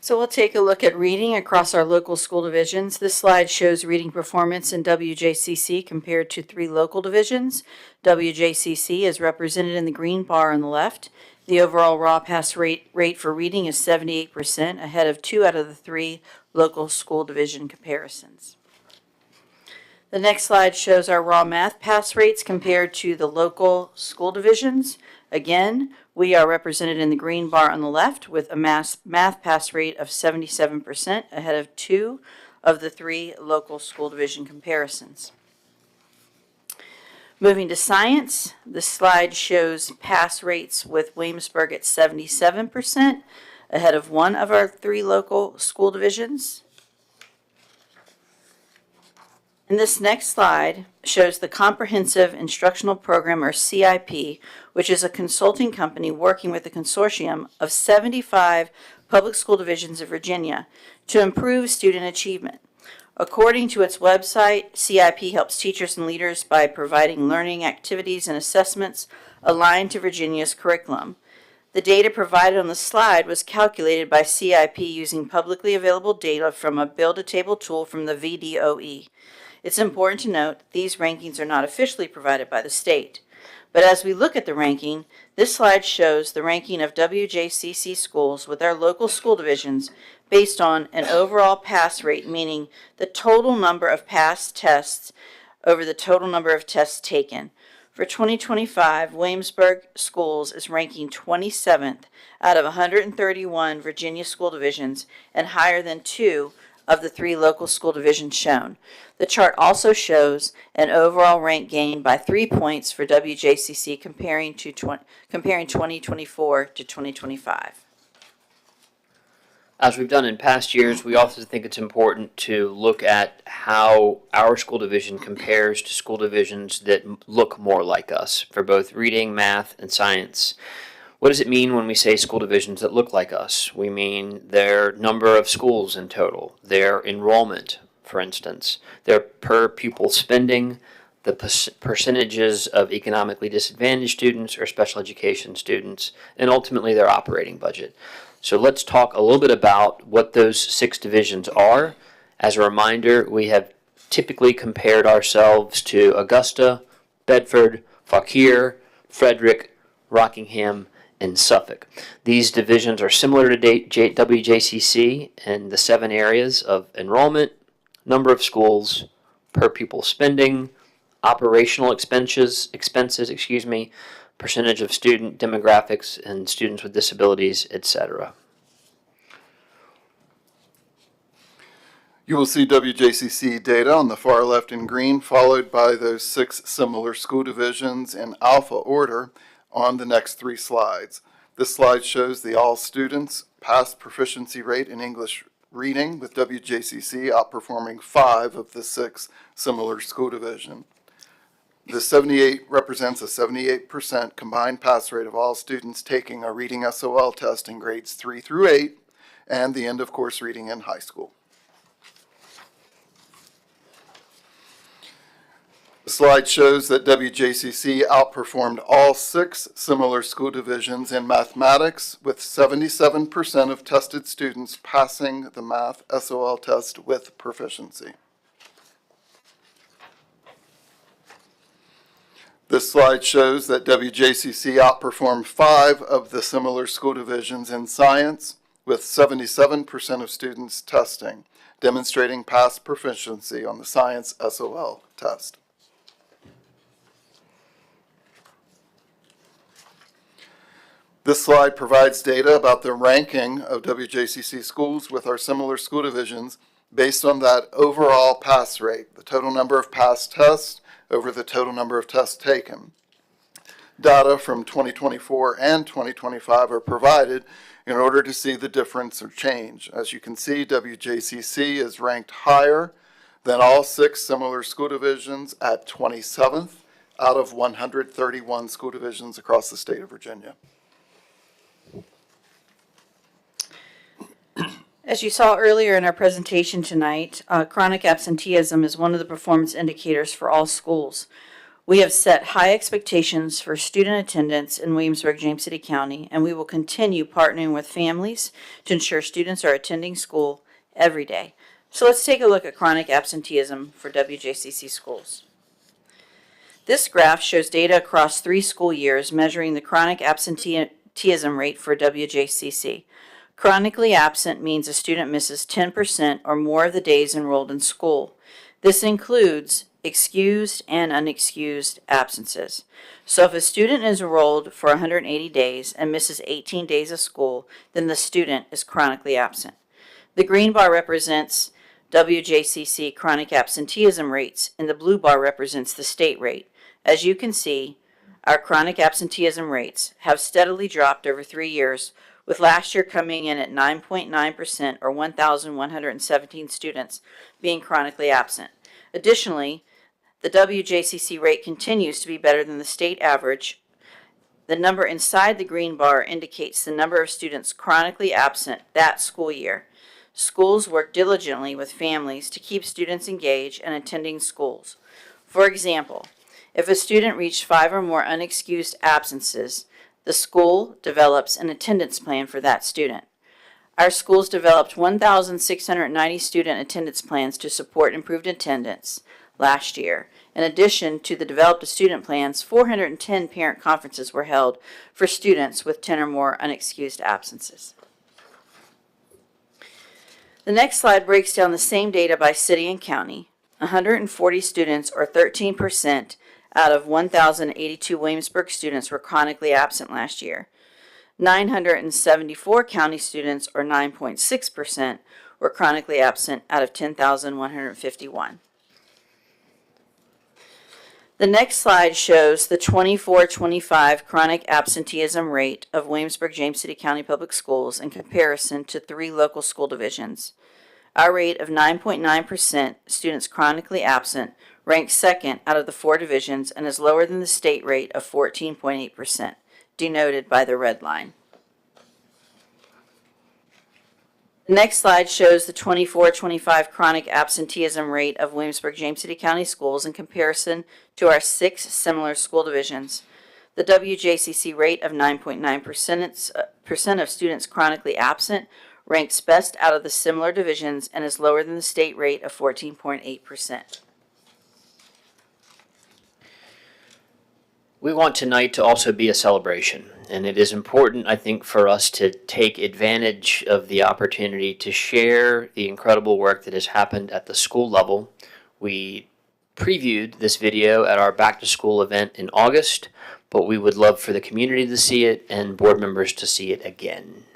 So we'll take a look at reading across our local school divisions. This slide shows reading performance in WJCC compared to 3 local divisions. WJCC is represented in the green bar on the left. The overall raw pass rate for reading is 78%, ahead of 2 out of the 3 local school division comparisons. The next slide shows our raw math pass rates compared to the local school divisions. Again, we are represented in the green bar on the left with a math pass rate of 77%, ahead of 2 of the 3 local school division comparisons. Moving to science, this slide shows pass rates with Williamsburg at 77%, ahead of 1 of our 3 local school divisions. And this next slide shows the Comprehensive Instructional Program, or CIP, which is a consulting company working with a consortium of 75 public school divisions of Virginia to improve student achievement. According to its website, CIP helps teachers and leaders by providing learning activities and assessments aligned to Virginia's curriculum. The data provided on the slide was calculated by CIP using publicly available data from a build-a-table tool from the VDOE. It's important to note these rankings are not officially provided by the state. But as we look at the ranking, this slide shows the ranking of WJCC schools with our local school divisions based on an overall pass rate, meaning the total number of passed tests over the total number of tests taken. For 2025, Williamsburg Schools is ranking 27th out of 131 Virginia school divisions and higher than 2 of the 3 local school divisions shown. The chart also shows an overall rank gain by 3 points for WJCC comparing 2024 to 2025. As we've done in past years, we also think it's important to look at how our school division compares to school divisions that look more like us for both reading, math, and science. What does it mean when we say school divisions that look like us? We mean their number of schools in total, their enrollment, for instance, their per pupil spending, the percentages of economically disadvantaged students or special education students, and ultimately their operating budget. So let's talk a little bit about what those 6 divisions are. As a reminder, we have typically compared ourselves to Augusta, Bedford, Fauquier, Frederick, Rockingham, and Suffolk. These divisions are similar to WJCC in the 7 areas of enrollment, number of schools, per pupil spending, operational expenses, percentage of student demographics and students with disabilities, etc. You will see WJCC data on the far left in green, followed by those 6 similar school divisions in alpha order on the next 3 slides. This slide shows the all students pass proficiency rate in English reading, with WJCC outperforming 5 of the 6 similar school division. The 78 represents a 78% combined pass rate of all students taking a reading SOL test in grades 3 through 8 and the end of course reading in high school. The slide shows that WJCC outperformed all 6 similar school divisions in mathematics, with 77% of tested students passing the math SOL test with proficiency. This slide shows that WJCC outperformed 5 of the similar school divisions in science, with 77% of students testing, demonstrating past proficiency on the science SOL test. This slide provides data about the ranking of WJCC schools with our similar school divisions based on that overall pass rate, the total number of passed tests over the total number of tests taken. Data from 2024 and 2025 are provided in order to see the difference or change. As you can see, WJCC is ranked higher than all 6 similar school divisions at 27th out of 131 school divisions across the state of Virginia. As you saw earlier in our presentation tonight, chronic absenteeism is one of the performance indicators for all schools. We have set high expectations for student attendance in Williamsburg-James City County, and we will continue partnering with families to ensure students are attending school every day. So let's take a look at chronic absenteeism for WJCC schools. This graph shows data across 3 school years measuring the chronic absenteeism rate for WJCC. Chronically absent means a student misses 10% or more of the days enrolled in school. This includes excused and unexcused absences. So if a student is enrolled for 180 days and misses 18 days of school, then the student is chronically absent. The green bar represents WJCC chronic absenteeism rates, and the blue bar represents the state rate. As you can see, our chronic absenteeism rates have steadily dropped over 3 years, with last year coming in at 9.9% or 1,117 students being chronically absent. Additionally, the WJCC rate continues to be better than the state average. The number inside the green bar indicates the number of students chronically absent that school year. Schools work diligently with families to keep students engaged and attending schools. For example, if a student reached 5 or more unexcused absences, the school develops an attendance plan for that student. Our schools developed 1,690 student attendance plans to support improved attendance last year. In addition to the developed student plans, 410 parent conferences were held for students with 10 or more unexcused absences. The next slide breaks down the same data by city and county. 140 students, or 13%, out of 1,082 Williamsburg students were chronically absent last year. 974 county students, or 9.6%, were chronically absent out of 10,151. The next slide shows the 24-25 chronic absenteeism rate of Williamsburg-James City County Public Schools in comparison to 3 local school divisions. Our rate of 9.9% students chronically absent ranks second out of the 4 divisions and is lower than the state rate of 14.8%, denoted by the red line. The next slide shows the 24-25 chronic absenteeism rate of Williamsburg-James City County schools in comparison to our 6 similar school divisions. The WJCC rate of 9.9% of students chronically absent ranks best out of the similar divisions and is lower than the state rate of 14.8%. We want tonight to also be a celebration, and it is important, I think, for us to take advantage of the opportunity to share the incredible work that has happened at the school level. We previewed this video at our back to school event in August, but we would love for the community to see it and board members to see it again.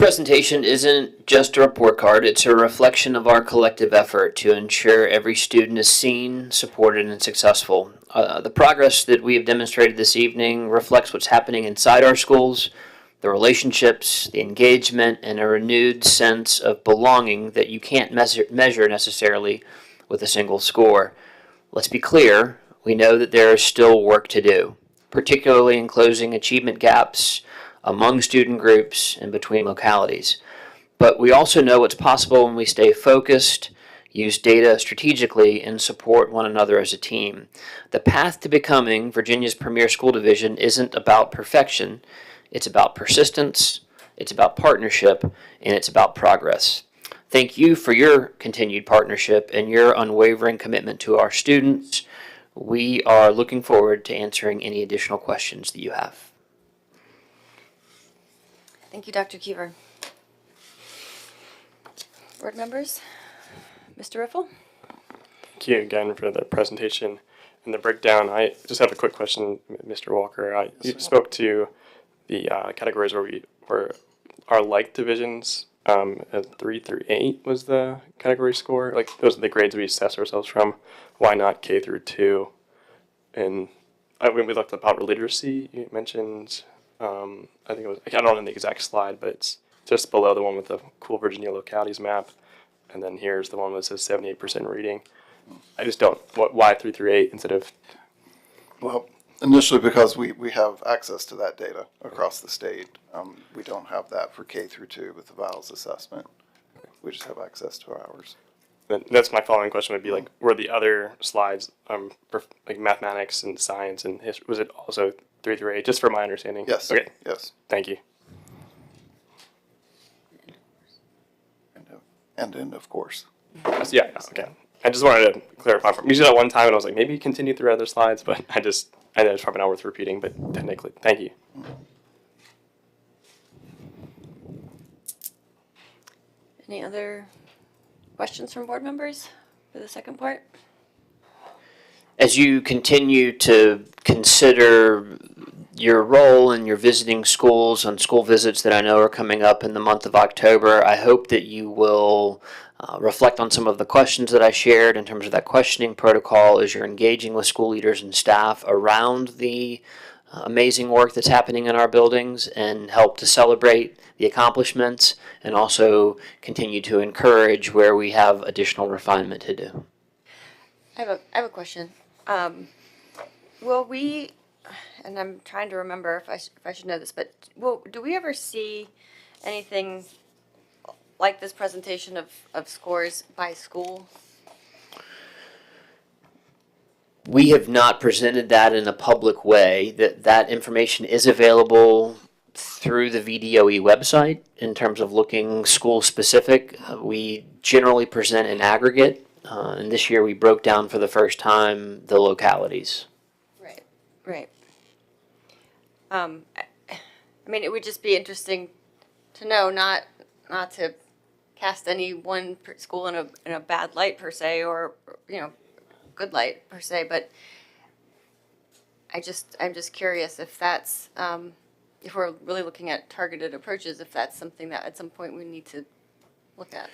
presentation isn't just a report card, it's a reflection of our collective effort to ensure every student is seen, supported, and successful. The progress that we have demonstrated this evening reflects what's happening inside our schools, the relationships, the engagement, and a renewed sense of belonging that you can't measure necessarily with a single score. Let's be clear, we know that there is still work to do, particularly in closing achievement gaps among student groups and between localities. But we also know what's possible when we stay focused, use data strategically, and support one another as a team. The path to becoming Virginia's premier school division isn't about perfection. It's about persistence, it's about partnership, and it's about progress. Thank you for your continued partnership and your unwavering commitment to our students. We are looking forward to answering any additional questions that you have. Thank you, Dr. Kiever. Board members? Mr. Riffle? Thank you again for the presentation and the breakdown. I just have a quick question, Mr. Walker. You spoke to the categories where our like divisions, 3 through 8 was the category score. Like those are the grades we assess ourselves from. Why not K through 2? And when we looked about literacy, you mentioned, I think it was, I don't know the exact slide, but it's just below the one with the cool Virginia localities map. And then here's the one that says 78% reading. I just don't, why 3 through 8 instead of? Well, initially because we have access to that data across the state. We don't have that for K through 2 with the VALS assessment. We just have access to ours. Then that's my following question would be like, were the other slides, for like mathematics and science and history, was it also 3 through 8, just for my understanding? Yes. Okay. Yes. Thank you. And then, of course. Yeah, okay. I just wanted to clarify. We did that one time and I was like, maybe continue through other slides, but I know it's probably not worth repeating, but technically, thank you. Any other questions from board members for the second part? As you continue to consider your role in your visiting schools on school visits that I know are coming up in the month of October, I hope that you will reflect on some of the questions that I shared in terms of that questioning protocol as you're engaging with school leaders and staff around the amazing work that's happening in our buildings, and help to celebrate the accomplishments and also continue to encourage where we have additional refinement to do. I have a question. Will we, and I'm trying to remember if I should know this, but do we ever see anything like this presentation of scores by school? We have not presented that in a public way. That information is available through the VDOE website in terms of looking school specific. We generally present in aggregate, and this year we broke down for the first time the localities. Right. I mean, it would just be interesting to know, not to cast any one school in a bad light per se, or good light per se, but I'm just curious if that's if we're really looking at targeted approaches, if that's something that at some point we need to look at.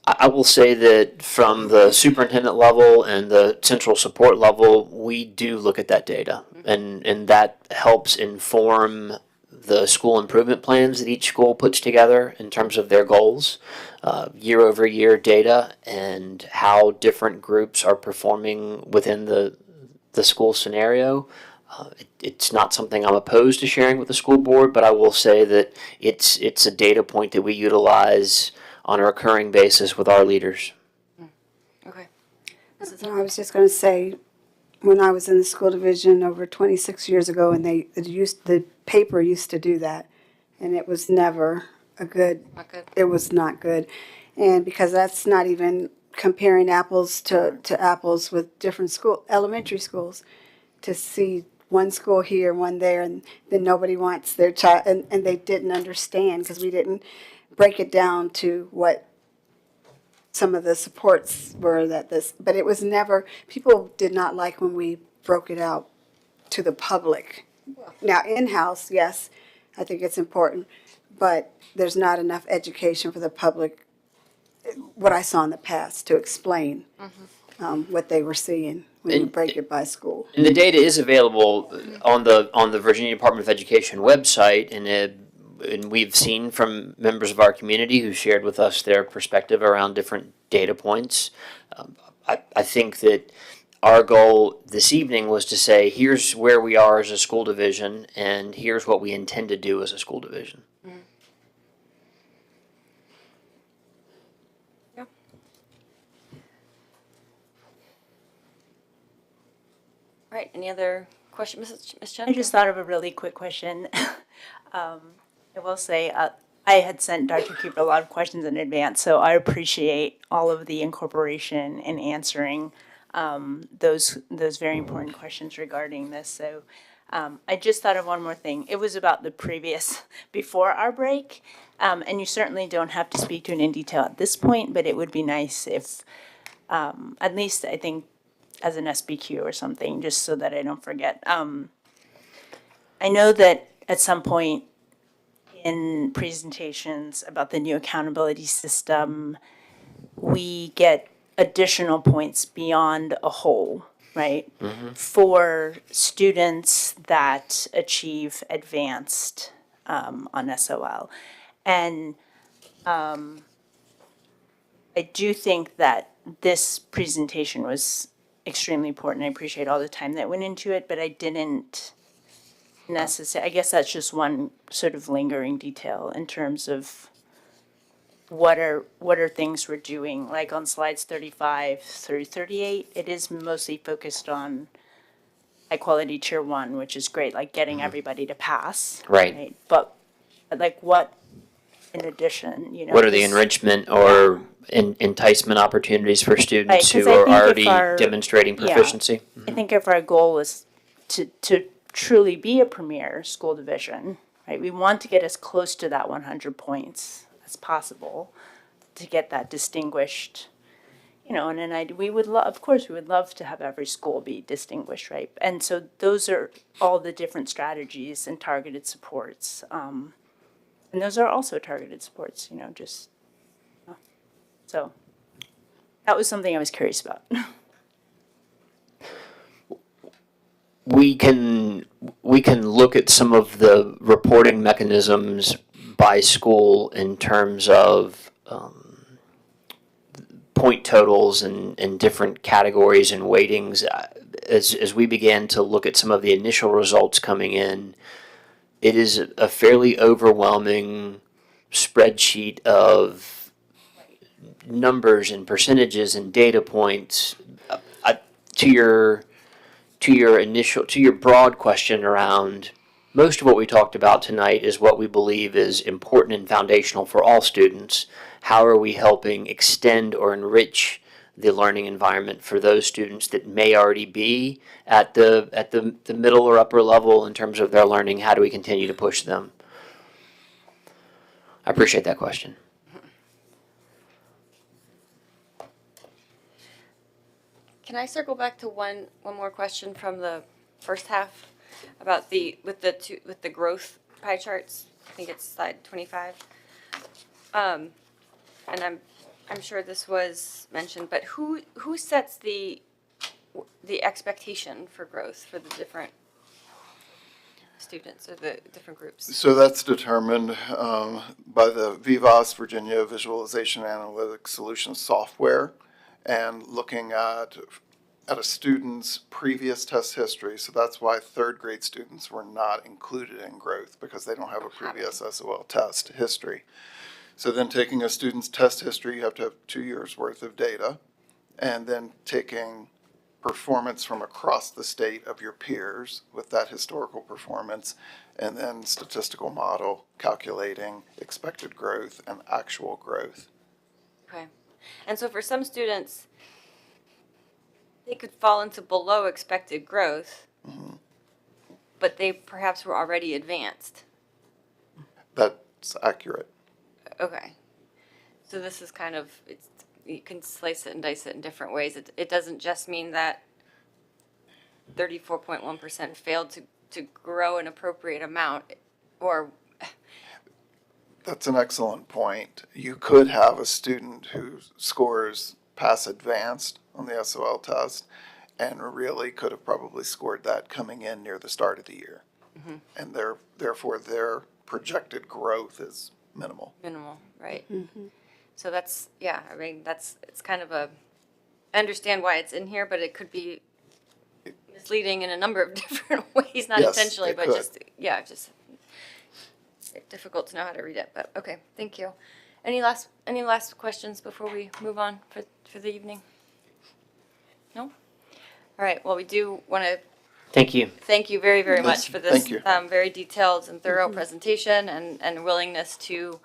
I will say that from the superintendent level and the central support level, we do look at that data, and that helps inform the school improvement plans that each school puts together in terms of their goals, year over year data, and how different groups are performing within the school scenario. It's not something I'm opposed to sharing with the school board, but I will say that it's a data point that we utilize on a recurring basis with our leaders. Okay. No, I was just going to say, when I was in the school division over 26 years ago, and the paper used to do that, and it was never a good. Not good. It was not good, and because that's not even comparing apples to apples with different elementary schools, to see one school here, one there, and then nobody wants their child, and they didn't understand because we didn't break it down to what some of the supports were but it was never, people did not like when we broke it out to the public. Now, in-house, yes, I think it's important, but there's not enough education for the public, what I saw in the past, to explain what they were seeing when you break it by school. And the data is available on the Virginia Department of Education website, and we've seen from members of our community who shared with us their perspective around different data points. I think that our goal this evening was to say, here's where we are as a school division, and here's what we intend to do as a school division. All right, any other question, Ms. Chen? I just thought of a really quick question. I will say, I had sent Dr. Cooper a lot of questions in advance, so I appreciate all of the incorporation in answering those very important questions regarding this. So I just thought of one more thing. It was about the previous, before our break, and you certainly don't have to speak to it in detail at this point, but it would be nice if, at least I think, as an SBQ or something, just so that I don't forget. I know that at some point in presentations about the new accountability system, we get additional points beyond a whole, right? For students that achieve advanced on SOL. And I do think that this presentation was extremely important. I appreciate all the time that went into it, but I didn't necessarily, I guess that's just one sort of lingering detail in terms of what are things we're doing. Like on slides 35 through 38, it is mostly focused on high quality tier 1, which is great, like getting everybody to pass. Right. But like what in addition, you know? What are the this- enrichment or enticement opportunities for students Right, 'cause who I are think if already our- demonstrating yeah. proficiency? I think if our goal is to truly be a premier school division, right, we want to get as close to that 100 points as possible to get that distinguished, you know, and then we would love, of course, we would love to have every school be distinguished, right? And so those are all the different strategies and targeted supports. And those are also targeted supports, you know, just, so that was something I was curious about. We can look at some of the reporting mechanisms by school in terms of point totals and different categories and weightings. As we began to look at some of the initial results coming in, it is a fairly overwhelming spreadsheet of numbers and percentages and data points. To your broad question around, most of what we talked about tonight is what we believe is important and foundational for all students. How are we helping extend or enrich the learning environment for those students that may already be at the middle or upper level in terms of their learning? How do we continue to push them? I appreciate that question. Can I circle back to one more question from the first half about with the growth pie charts? I think it's slide 25. And I'm sure this was mentioned, but who sets the expectation for growth for the different students or the different groups? So that's determined by the VIVAS, Virginia Visualization Analytics Solutions software, and looking at a student's previous test history. So that's why third grade students were not included in growth, because they don't have a previous SOL test history. So then taking a student's test history, you have to have 2 years worth of data, and then taking performance from across the state of your peers with that historical performance, and then statistical model calculating expected growth and actual growth. Okay. And so for some students, they could fall into below expected growth, but they perhaps were already advanced. That's accurate. Okay. So this is kind of, you can slice it and dice it in different ways. It doesn't just mean that 34.1% failed to grow an appropriate amount, or That's an excellent point. You could have a student who scores pass advanced on the SOL test and really could have probably scored that coming in near the start of the year. And therefore their projected growth is minimal. Minimal, right. So that's, yeah, I mean, it's kind of I understand why it's in here, but it could be misleading in a number of different ways, not Yes, intentionally, it but could. just difficult to know how to read it, but okay, thank you. Any last questions before we move on for the evening? No? All right, well, we do want to Thank you. thank you very, very Yes, much for this thank you. very detailed and thorough presentation and willingness to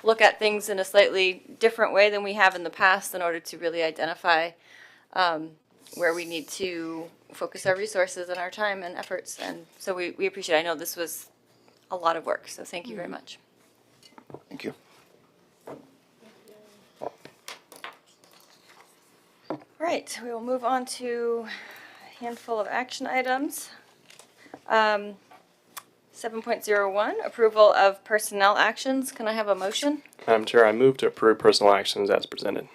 look at things in a slightly different way than we have in the past in order to really identify where we need to focus our resources and our time and efforts. And so we appreciate it. I know this was a lot of work, so thank you very much. Thank you. All right, we will move on to a handful of action items. 7.01, approval of personnel actions. Can I have a motion? Madam Chair, I move to approve personal actions as presented.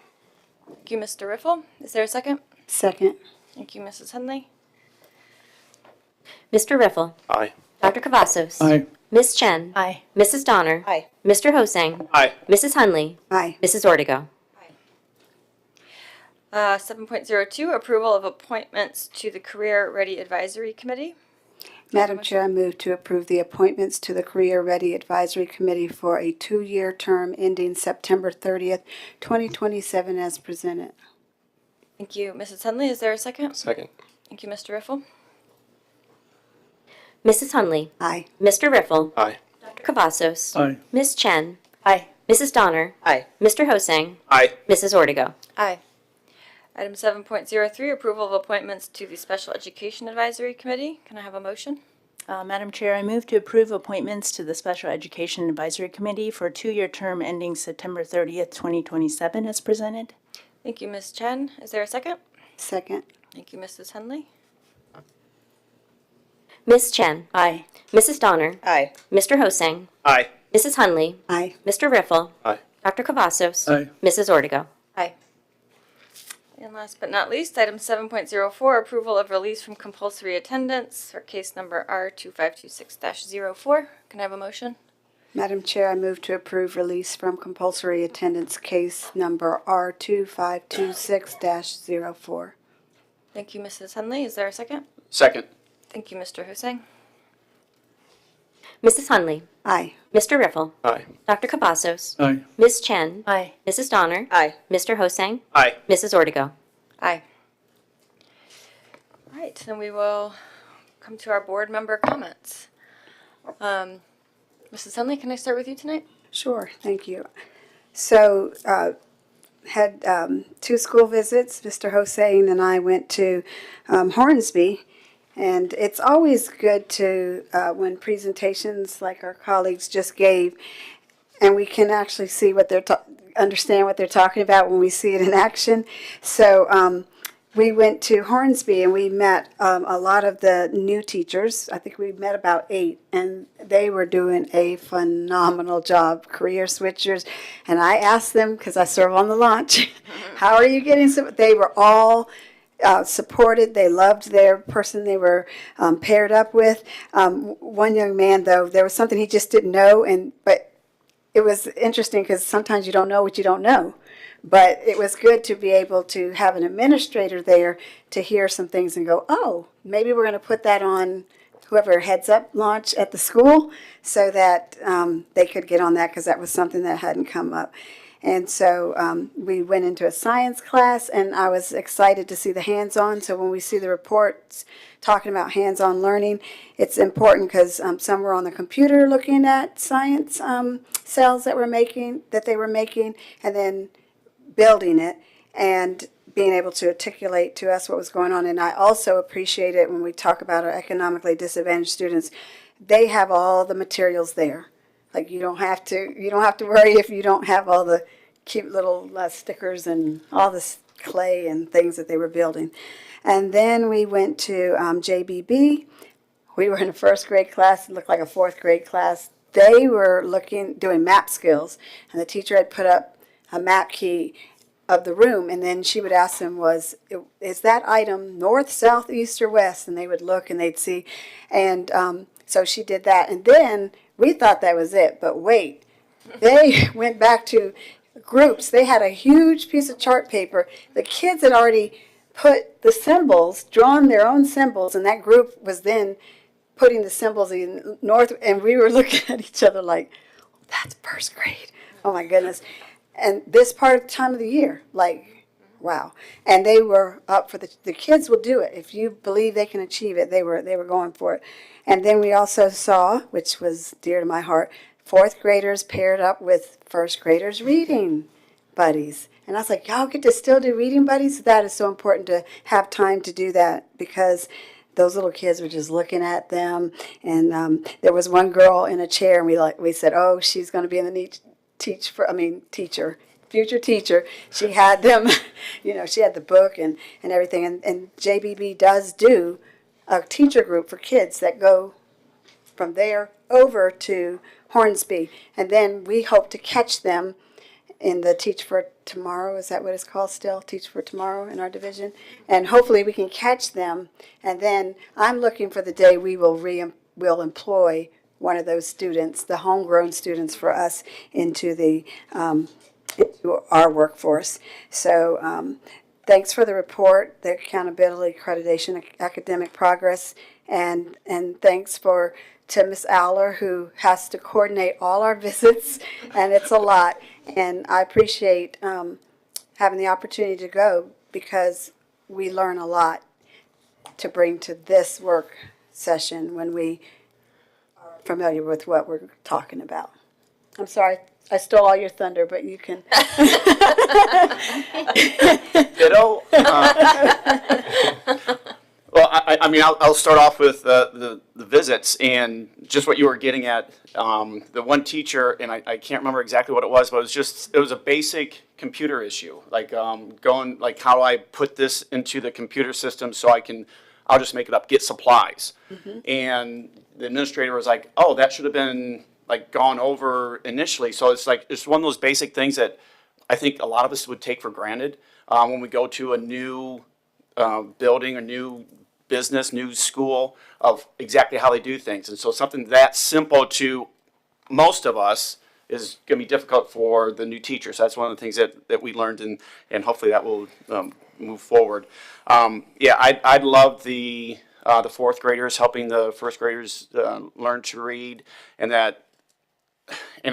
Thank you, Mr. Riffle. Is there a second? Second. Thank you, Mrs. Henley. Mr. Riffle, Aye. Dr. Cavazos, Aye. Ms. Chen, Aye. Mrs. Donner, Aye. Mr. Hosang, Aye. Mrs. Hunley, Aye. Mrs. Ortego. 7.02, approval of appointments to the Career Ready Advisory Committee. Madam Chair, I move to approve the appointments to the Career Ready Advisory Committee for a 2-year term ending September 30th, 2027 as presented. Thank you, Mrs. Henley. Is there a second? Second. Thank you, Mr. Riffle. Mrs. Hunley, Aye. Mr. Riffle, Aye. Dr. Cavazos, Aye. Ms. Chen, Aye. Mrs. Donner, Aye. Mr. Hosang, Aye. Mrs. Ortego. Aye. Item 7.03, approval of appointments to the Special Education Advisory Committee. Can I have a motion? Madam Chair, I move to approve appointments to the Special Education Advisory Committee for a 2-year term ending September 30th, 2027 as presented. Thank you, Ms. Chen. Is there a second? Second. Thank you, Mrs. Henley. Ms. Chen, Aye. Mrs. Donner, Aye. Mr. Hosang, Aye. Mrs. Hunley, Aye. Mr. Riffle, Aye. Dr. Cavazos, Aye. Mrs. Ortego. Aye. And last but not least, item 7.04, approval of release from compulsory attendance for case number R2526-04. Can I have a motion? Madam Chair, I move to approve release from compulsory attendance case number R2526-04. Thank you, Mrs. Henley. Is there a second? Second. Thank you, Mr. Hussein. Mrs. Hunley, Aye. Mr. Riffle, Aye. Dr. Cavazos, Aye. Ms. Chen, Aye. Mrs. Donner, Aye. Mr. Hosang, Aye. Mrs. Ortego. Aye. All right, then we will come to our board member comments. Mrs. Henley, can I start with you tonight? Sure, thank you. So, had 2 school visits. Mr. Hossein and I went to Hornsby, and it's always good to, when presentations like our colleagues just gave, and we can actually see what they're understand what they're talking about when we see it in action. So we went to Hornsby and we met a lot of the new teachers. I think we met about 8, and they were doing a phenomenal job, career switchers. And I asked them, because I serve on the launch, how are you getting some? They were all supported. They loved their person they were paired up with. One young man, though, there was something he just didn't know, but it was interesting because sometimes you don't know what you don't know. But it was good to be able to have an administrator there to hear some things and go, oh, maybe we're going to put that on whoever heads up launch at the school so that they could get on that, because that was something that hadn't come up. And so we went into a science class, and I was excited to see the hands-on. So when we see the reports talking about hands-on learning, it's important because some were on the computer looking at science cells that they were making, and then building it and being able to articulate to us what was going on. And I also appreciate it when we talk about our economically disadvantaged students. They have all the materials there. Like you don't have to worry if you don't have all the cute little stickers and all this clay and things that they were building. And then we went to JBB. We were in a 1st grade class. It looked like a 4th grade class. they were doing map skills, and the teacher had put up a map key of the room, and then she would ask them, is that item north, south, east, or west? And they would look and they'd see. And so she did that. And then we thought that was it, but wait, they went back to groups. They had a huge piece of chart paper. The kids had already put the symbols, drawn their own symbols, and that group was then putting the symbols in north, and we were looking at each other like, that's first grade. Oh my goodness. And this part of the time of the year, like, wow. And they were up for the kids will do it. If you believe they can achieve it, they were going for it. And then we also saw, which was dear to my heart, fourth graders paired up with first graders reading buddies. And I was like, y'all get to still do reading buddies? That is so important to have time to do that, because those little kids were just looking at them. And there was one girl in a chair, and we said, oh, she's going to be in the future teacher. She had them, she had the book and everything. And JBB does do a teacher group for kids that go from there over to Hornsby. And then we hope to catch them in the Teach for Tomorrow. Is that what it's called still? Teach for Tomorrow in our division. And hopefully we can catch them. And then I'm looking for the day we will employ one of those students, the homegrown students for us, into into our workforce. So thanks for the report, the accountability, accreditation, academic progress, and thanks to Ms. Aller, who has to coordinate all our visits, and it's a lot. And I appreciate having the opportunity to go, because we learn a lot to bring to this work session when we familiar with what we're talking about. I'm sorry, I stole all your thunder, but you can. Ditto. Well, I'll start off with the visits and just what you were getting at. The one teacher, and I can't remember exactly what it was, but it was a basic computer issue, like how do I put this into the computer system so I'll just make it up, get supplies. Mm-hmm. And the administrator was like, oh, that should have been gone over initially. So it's one of those basic things that I think a lot of us would take for granted when we go to a new building, a new business, new school, of exactly how they do things. And so something that simple to most of us is going to be difficult for the new teachers. So that's one of the things that we learned, and hopefully that will move forward. I'd love the fourth graders helping the first graders learn to read, and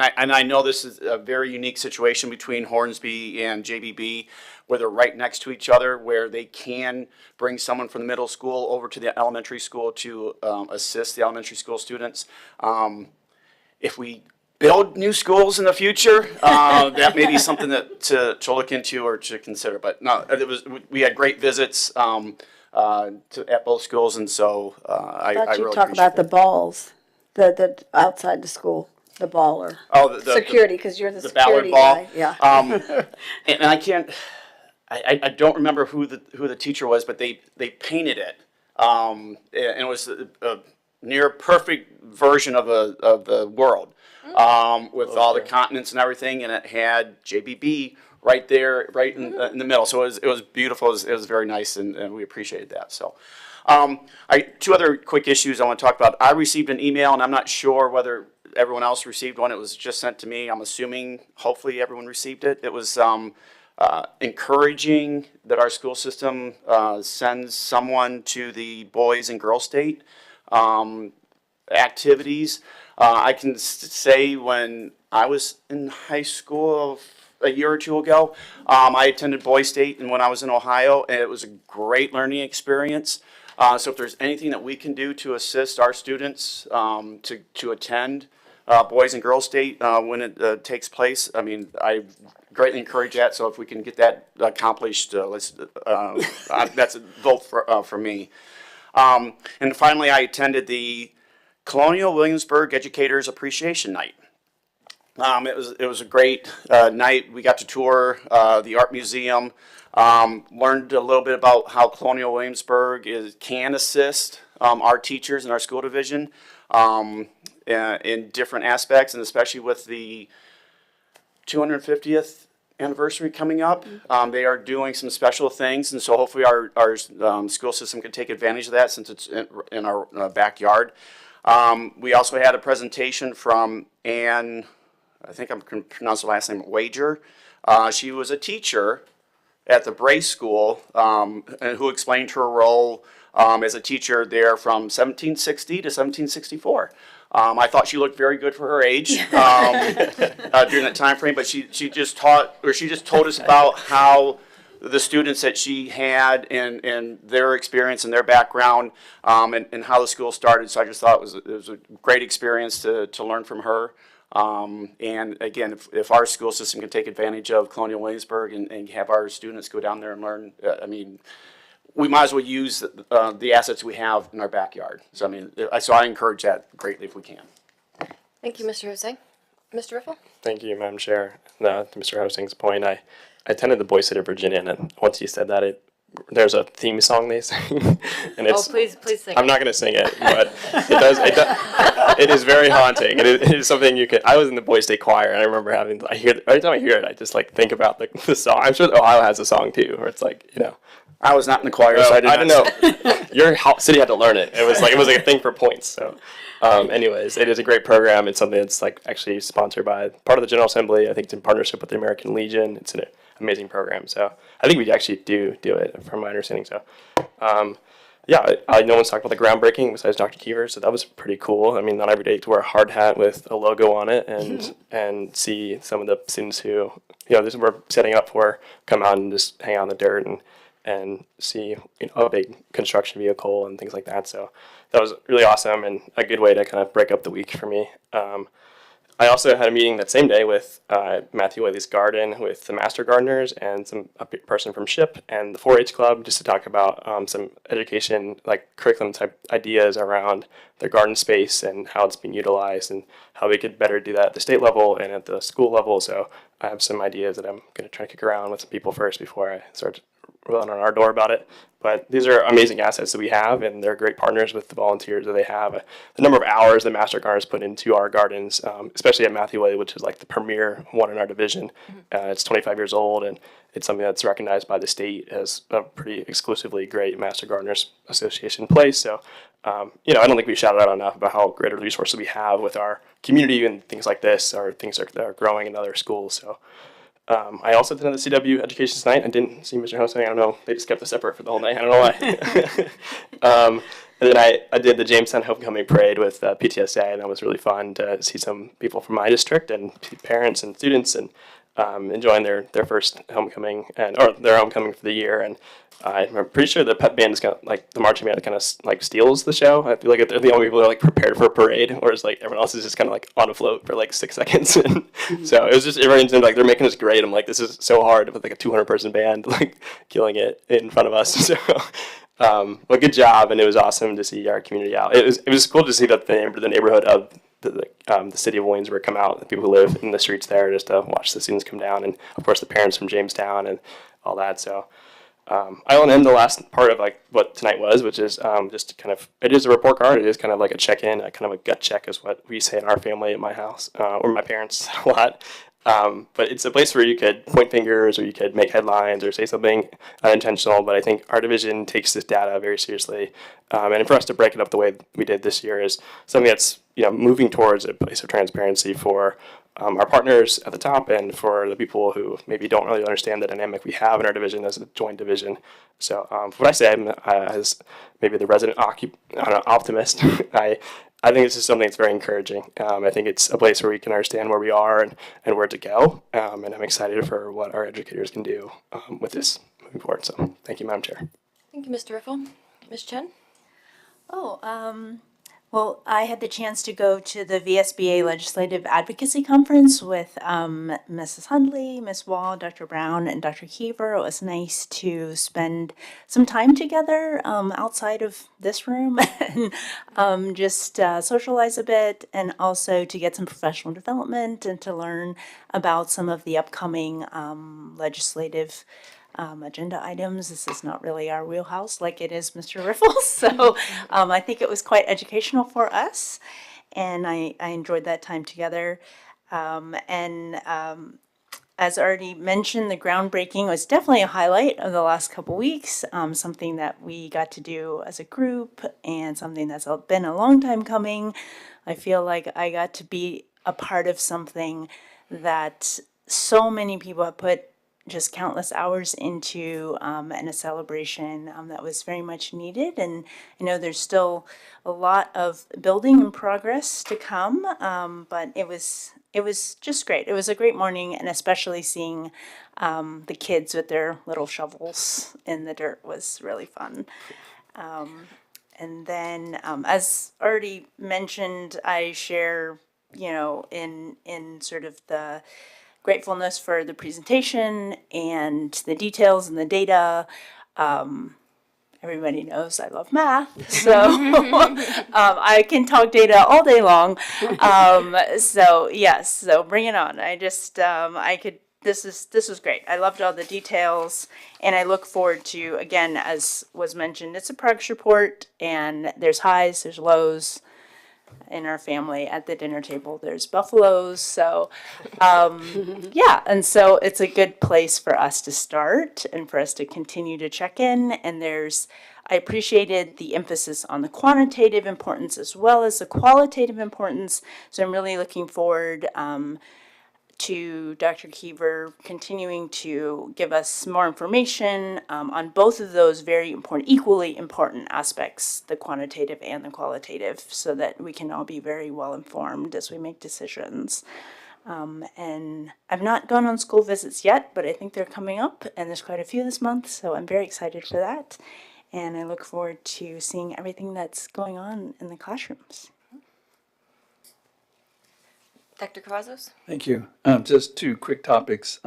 I know this is a very unique situation between Hornsby and JBB, where they're right next to each other, where they can bring someone from the middle school over to the elementary school to assist the elementary school students. If we build new schools in the future, that may be something to look into or to consider. But no, we had great visits at both schools, and so I really you talk about the balls, the outside the school, the baller. Oh, the security, because you're the security Ballard ball. guy. Yeah. And I can't. I don't remember who the teacher was, but they painted it, and it was a near perfect version of the world, with all the continents and everything, and it had JBB right there, right in the middle. So it was beautiful. It was very nice, and we appreciated that. So, two other quick issues I want to talk about. I received an email, and I'm not sure whether everyone else received one. It was just sent to me. I'm assuming, hopefully, everyone received it. It was encouraging that our school system sends someone to the Boys and Girls State activities. I can say when I was in high school a year or two ago, I attended Boys State, and when I was in Ohio, and it was a great learning experience. So if there's anything that we can do to assist our students to attend Boys and Girls State when it takes place, I greatly encourage that. So if we can get that accomplished, that's a vote for me. And finally, I attended the Colonial Williamsburg Educators Appreciation Night. It was a great night. We got to tour the art museum, learned a little bit about how Colonial Williamsburg can assist our teachers in our school division. in different aspects, and especially with the 250th anniversary coming up. They are doing some special things, and so hopefully our school system can take advantage of that since it's in our backyard. We also had a presentation from Ann, I think I'm going to pronounce the last name, Wager. She was a teacher at the Bray School, and who explained her role as a teacher there from 1760 to 1764. I thought she looked very good for her age during that time frame, but she just told us about how the students that she had and their experience and their background, and how the school started. So I just thought it was a great experience to learn from her. And again, if our school system can take advantage of Colonial Williamsburg and have our students go down there and learn, we might as well use the assets we have in our backyard. So I encourage that greatly if we can. Thank you, Mr. Hosang. Mr. Riffle? Thank you, Madam Chair. To Mr. Hosting's point, I attended the Boys City of Virginia, and once you said that, there's a theme song they sing, and it's. Oh, please sing. I'm not going to sing it, but it is very haunting. It is something you could. I was in the Boys State Choir, and I remember every time I hear it, I just think about the song. I'm sure Ohio has a song too, where it's I was not in the choir, so I didn't know. Your city had to learn it. It was like a thing for points. So, anyways, it is a great program. It's something that's actually sponsored by part of the General Assembly. I think it's in partnership with the American Legion. It's an amazing program. So I think we actually do it, from my understanding. So, no one's talked about the groundbreaking besides Dr. Keever, so that was pretty cool. Not every day you have to wear a hard hat with a logo on it and see some of the students who this we're setting up for come out and just hang out in the dirt and see a big construction vehicle and things like that. So that was really awesome and a good way to kind of break up the week for me. I also had a meeting that same day with Matthew Whaley's Garden with the Master Gardeners and a person from SHIP and the 4-H Club, just to talk about some education, curriculum type ideas around the garden space and how it's being utilized and how we could better do that at the state level and at the school level. So I have some ideas that I'm going to try to kick around with some people first before I start rolling on our door about it. But these are amazing assets that we have, and they're great partners with the volunteers that they have. The number of hours that Master Gardeners put into our gardens, especially at Matthew Way, which is the premier one in our division. It's 25 years old, and it's something that's recognized by the state as a pretty exclusively great Master Gardeners Association place. So, I don't think we shouted out enough about how great a resources we have with our community and things like this, or things that are growing in other schools. So. I also attended the CW Education tonight. I didn't see Mr. Hosang. I don't know. They just kept us separate for the whole night. I don't know why. And then I did the Jamestown Homecoming Parade with PTSA, and that was really fun to see some people from my district and parents and students and enjoying their first homecoming or their homecoming for the year. And I'm pretty sure the pep band is kind of the marching band kind of steals the show. I feel like they're the only people that are prepared for a parade, whereas everyone else is just kind of on a float for 6 seconds. So it was just everyone's they're making us great. I'm this is so hard with a 200-person band killing it in front of us. So. Well, good job, and it was awesome to see our community out. It was cool to see that the neighborhood of the city of Williamsburg come out, the people who live in the streets there, just to watch the students come down, and of course the parents from Jamestown and all that. So I will end the last part of what tonight was, which is just kind of, it is a report card. It is kind of a check-in, kind of a gut check is what we say in our family at my house, or my parents a lot. But it's a place where you could point fingers, or you could make headlines, or say something unintentional. But I think our division takes this data very seriously, and for us to break it up the way we did this year is something that's moving towards a place of transparency for our partners at the top and for the people who maybe don't really understand the dynamic we have in our division as a joint division. So what I say, as maybe the resident optimist, I think this is something that's very encouraging. I think it's a place where we can understand where we are and where to go. And I'm excited for what our educators can do with this moving forward. So thank you, Madam Chair. Thank you, Mr. Riffle. Ms. Chen? Well, I had the chance to go to the VSBA Legislative Advocacy Conference with Mrs. Hundley, Ms. Wall, Dr. Brown, and Dr. Keever. It was nice to spend some time together outside of this room and just socialize a bit, and also to get some professional development and to learn about some of the upcoming legislative agenda items. This is not really our wheelhouse like it is Mr. Riffle, so I think it was quite educational for us. and I enjoyed that time together. As already mentioned, the groundbreaking was definitely a highlight of the last couple weeks. Something that we got to do as a group and something that's been a long time coming. I feel like I got to be a part of something that so many people have put just countless hours into, and a celebration that was very much needed. And I know there's still a lot of building and progress to come, but it was just great. It was a great morning, and especially seeing the kids with their little shovels in the dirt was really fun. And then, as already mentioned, I share, in sort of the gratefulness for the presentation and the details and the data. Everybody knows I love math, so I can talk data all day long. So yes, so bring it on. This was great. I loved all the details, and I look forward to, again, as was mentioned, it's a progress report, and there's highs, there's lows. In our family at the dinner table, there's buffaloes. So, yeah. And so it's a good place for us to start and for us to continue to check in. And I appreciated the emphasis on the quantitative importance as well as the qualitative importance. So I'm really looking forward to Dr. Keever continuing to give us more information on both of those very important, equally important aspects, the quantitative and the qualitative, so that we can all be very well informed as we make decisions. And I've not gone on school visits yet, but I think they're coming up, and there's quite a few this month, so I'm very excited for that. And I look forward to seeing everything that's going on in the classrooms. Dr. Cavazos? Thank you. Just two quick topics.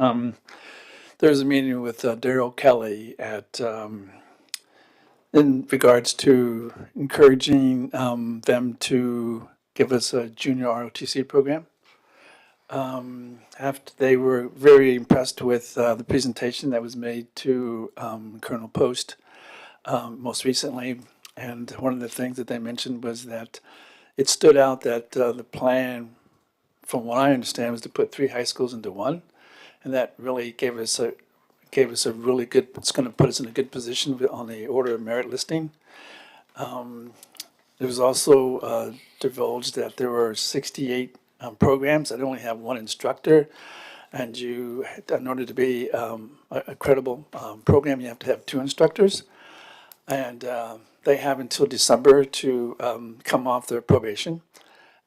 There's a meeting with Daryl Kelly in regards to encouraging them to give us a junior ROTC program. After they were very impressed with the presentation that was made to Colonel Post most recently, and one of the things that they mentioned was that it stood out that the plan, from what I understand, was to put 3 high schools into one, and that really gave us a really good. It's going to put us in a good position on the order of merit listing. It was also divulged that there were 68 programs that only have 1 instructor, and in order to be a credible program, you have to have 2 instructors, and they have until December to come off their probation.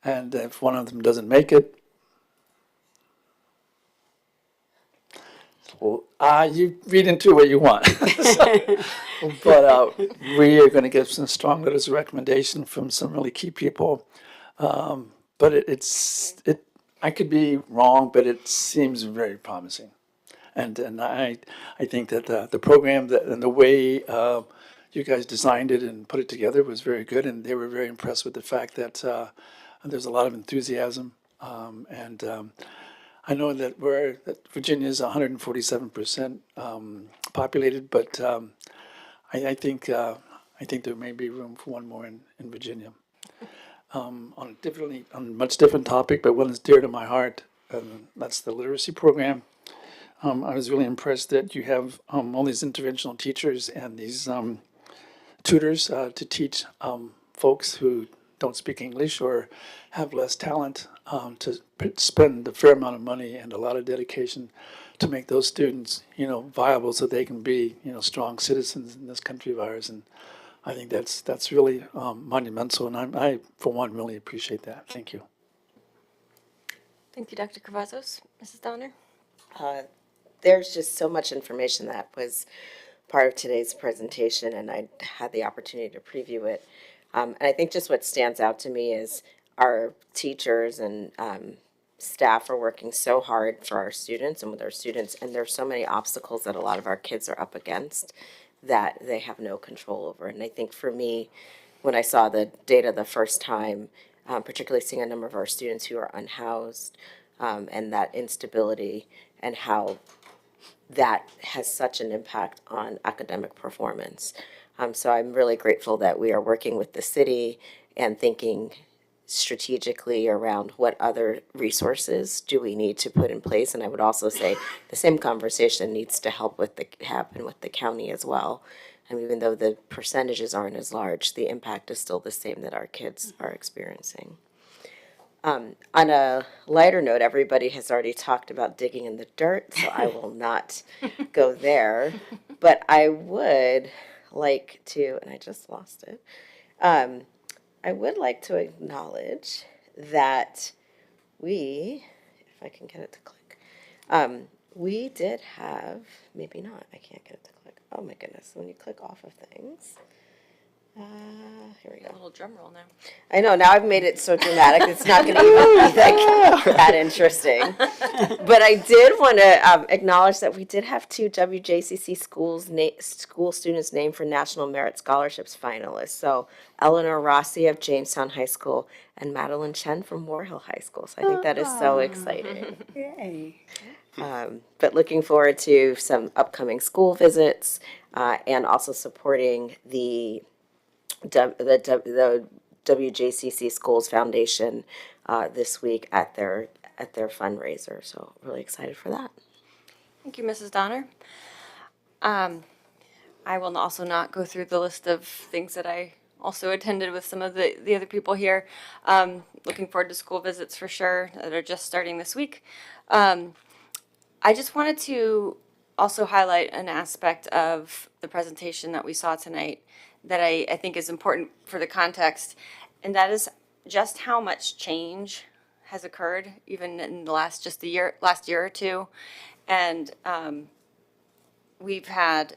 And if one of them doesn't make it, well, you read into what you want. But we are going to get some strong letters of recommendation from some really key people. But I could be wrong, but it seems very promising. And I think that the program and the way you guys designed it and put it together was very good, and they were very impressed with the fact that there's a lot of enthusiasm, and I know that Virginia is 147% populated, but I think there may be room for one more in Virginia. On a much different topic, but one that's dear to my heart, that's the literacy program. I was really impressed that you have all these interventional teachers and these tutors to teach folks who don't speak English or have less talent, to spend a fair amount of money and a lot of dedication to make those students, viable so they can be, strong citizens in this country of ours. And I think that's really monumental, and I, for one, really appreciate that. Thank you. Thank you, Dr. Cavazos. Mrs. Donner? There's just so much information that was part of today's presentation, and I had the opportunity to preview it. And I think just what stands out to me is our teachers and staff are working so hard for our students and with our students, and there's so many obstacles that a lot of our kids are up against that they have no control over. And I think for me, when I saw the data the first time, particularly seeing a number of our students who are unhoused, and that instability and how that has such an impact on academic performance. So I'm really grateful that we are working with the city and thinking strategically around what other resources do we need to put in place. And I would also say the same conversation needs to happen with the county as well. And even though the percentages aren't as large, the impact is still the same that our kids are experiencing. On a lighter note, everybody has already talked about digging in the dirt, so I will not go there. But I would like to, and I just lost it, I would like to acknowledge that we, if I can get it to click, we did have, maybe not, I can't get it to click. Oh my goodness, when you click off of things. Here we A go. little drum roll now. I know, now I've made it so dramatic, it's not going to even be that interesting. But I did want to acknowledge that we did have 2 WJCC school students named for National Merit Scholarships finalists. So Eleanor Rossi of Jamestown High School and Madeline Chen from Moore-Hill High School. So I think that is so exciting. Yay. But looking forward to some upcoming school visits and also supporting the WJCC Schools Foundation this week at their fundraiser. So really excited for that. Thank you, Mrs. Donner. I will also not go through the list of things that I also attended with some of the other people here. Looking forward to school visits for sure that are just starting this week. I just wanted to also highlight an aspect of the presentation that we saw tonight that I think is important for the context, and that is just how much change has occurred even in the last year or two. And we've had,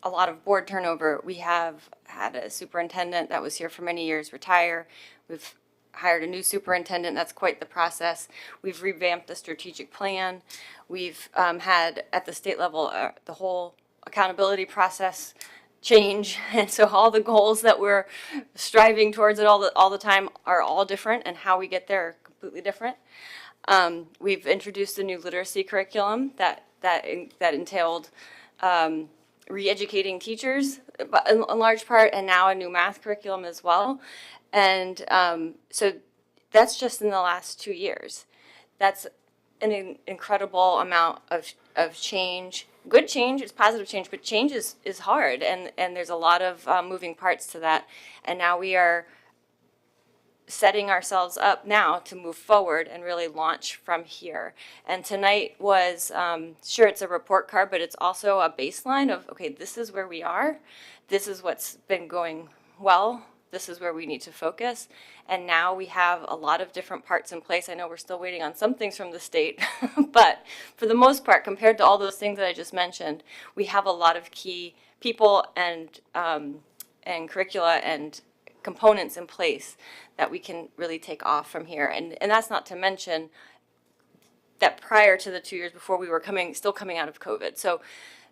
a lot of board turnover. We have had a superintendent that was here for many years retire. We've hired a new superintendent. That's quite the process. We've revamped the strategic plan. We've had at the state level the whole accountability process change, and so all the goals that we're striving towards it all the time are all different, and how we get there are completely different. We've introduced a new literacy curriculum that entailed re-educating teachers in large part, and now a new math curriculum as well. And so that's just in the last 2 years. That's an incredible amount of change. Good change, it's positive change, but change is hard, and there's a lot of moving parts to that. And now we are setting ourselves up now to move forward and really launch from here. And tonight was, sure, it's a report card, but it's also a baseline of, okay, this is where we are. This is what's been going well. This is where we need to focus. And now we have a lot of different parts in place. I know we're still waiting on some things from the state, but for the most part, compared to all those things that I just mentioned, we have a lot of key people and curricula and components in place that we can really take off from here. And that's not to mention that prior to the 2 years before, we were still coming out of COVID. So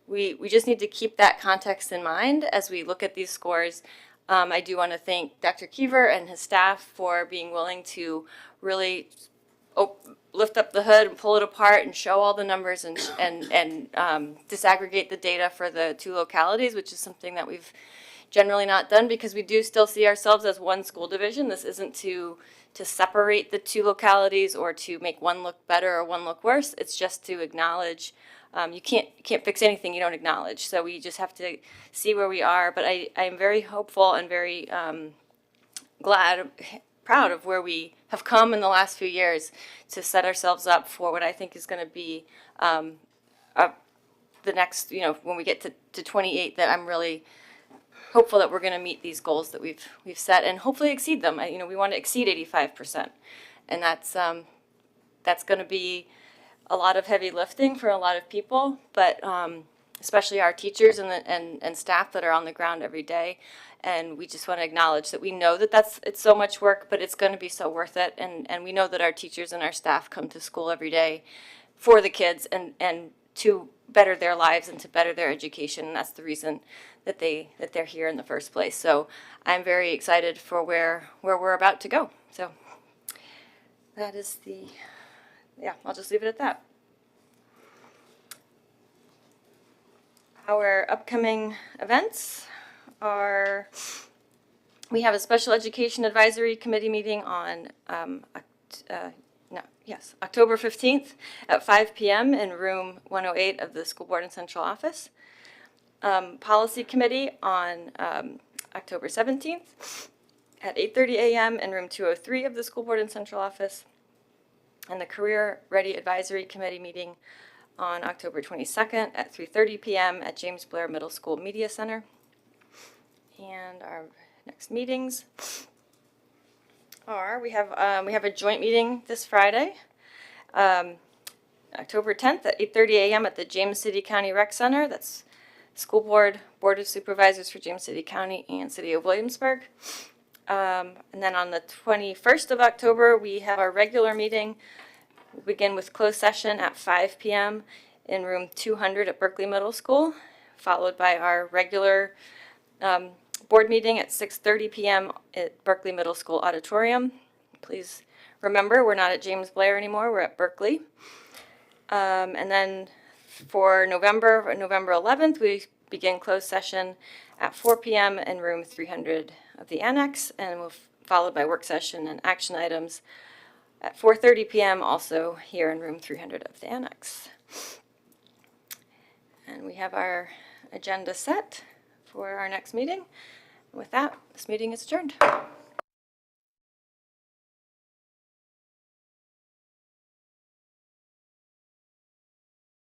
we just need to keep that context in mind as we look at these scores. I do want to thank Dr. Keever and his staff for being willing to really lift up the hood and pull it apart and show all the numbers and disaggregate the data for the 2 localities, which is something that we've generally not done because we do still see ourselves as one school division. This isn't to separate the 2 localities or to make one look better or one look worse. It's just to acknowledge. You can't fix anything you don't acknowledge. So we just have to see where we are. But I am very hopeful and very proud of where we have come in the last few years to set ourselves up for what I think is going to be the next, when we get to 28, that I'm really hopeful that we're going to meet these goals that we've set and hopefully exceed them. We want to exceed 85%, and that's going to be a lot of heavy lifting for a lot of people, but especially our teachers and staff that are on the ground every day. And we just want to acknowledge that we know that it's so much work, but it's going to be so worth it. And we know that our teachers and our staff come to school every day for the kids and to better their lives and to better their education. And that's the reason that they're here in the first place. So I'm very excited for where we're about to go. So that is I'll just leave it at that. Our upcoming events are We have a Special Education Advisory Committee meeting on, October 15th at 5 p.m. in room 108 of the School Board and Central Office. Policy Committee on October 17th at 8:30 a.m. in room 203 of the School Board and Central Office. And the Career Ready Advisory Committee meeting on October 22nd at 3:30 p.m. at James Blair Middle School Media Center. And our next meetings are, we have a joint meeting this Friday, October 10th at 8:30 a.m. at the James City County Rec Center. That's School Board, Board of Supervisors for James City County and City of Williamsburg. And then on the 21st of October, we have our regular meeting. We'll begin with closed session at 5 p.m. in room 200 at Berkeley Middle School, followed by our regular board meeting at 6:30 p.m. at Berkeley Middle School Auditorium. Please remember, we're not at James Blair anymore, we're at Berkeley. And then for November 11th, we begin closed session at 4 p.m. in room 300 of the annex, and we'll followed by work session and action items at 4:30 p.m. also here in room 300 of the annex. And we have our agenda set for our next meeting. With that, this meeting is adjourned.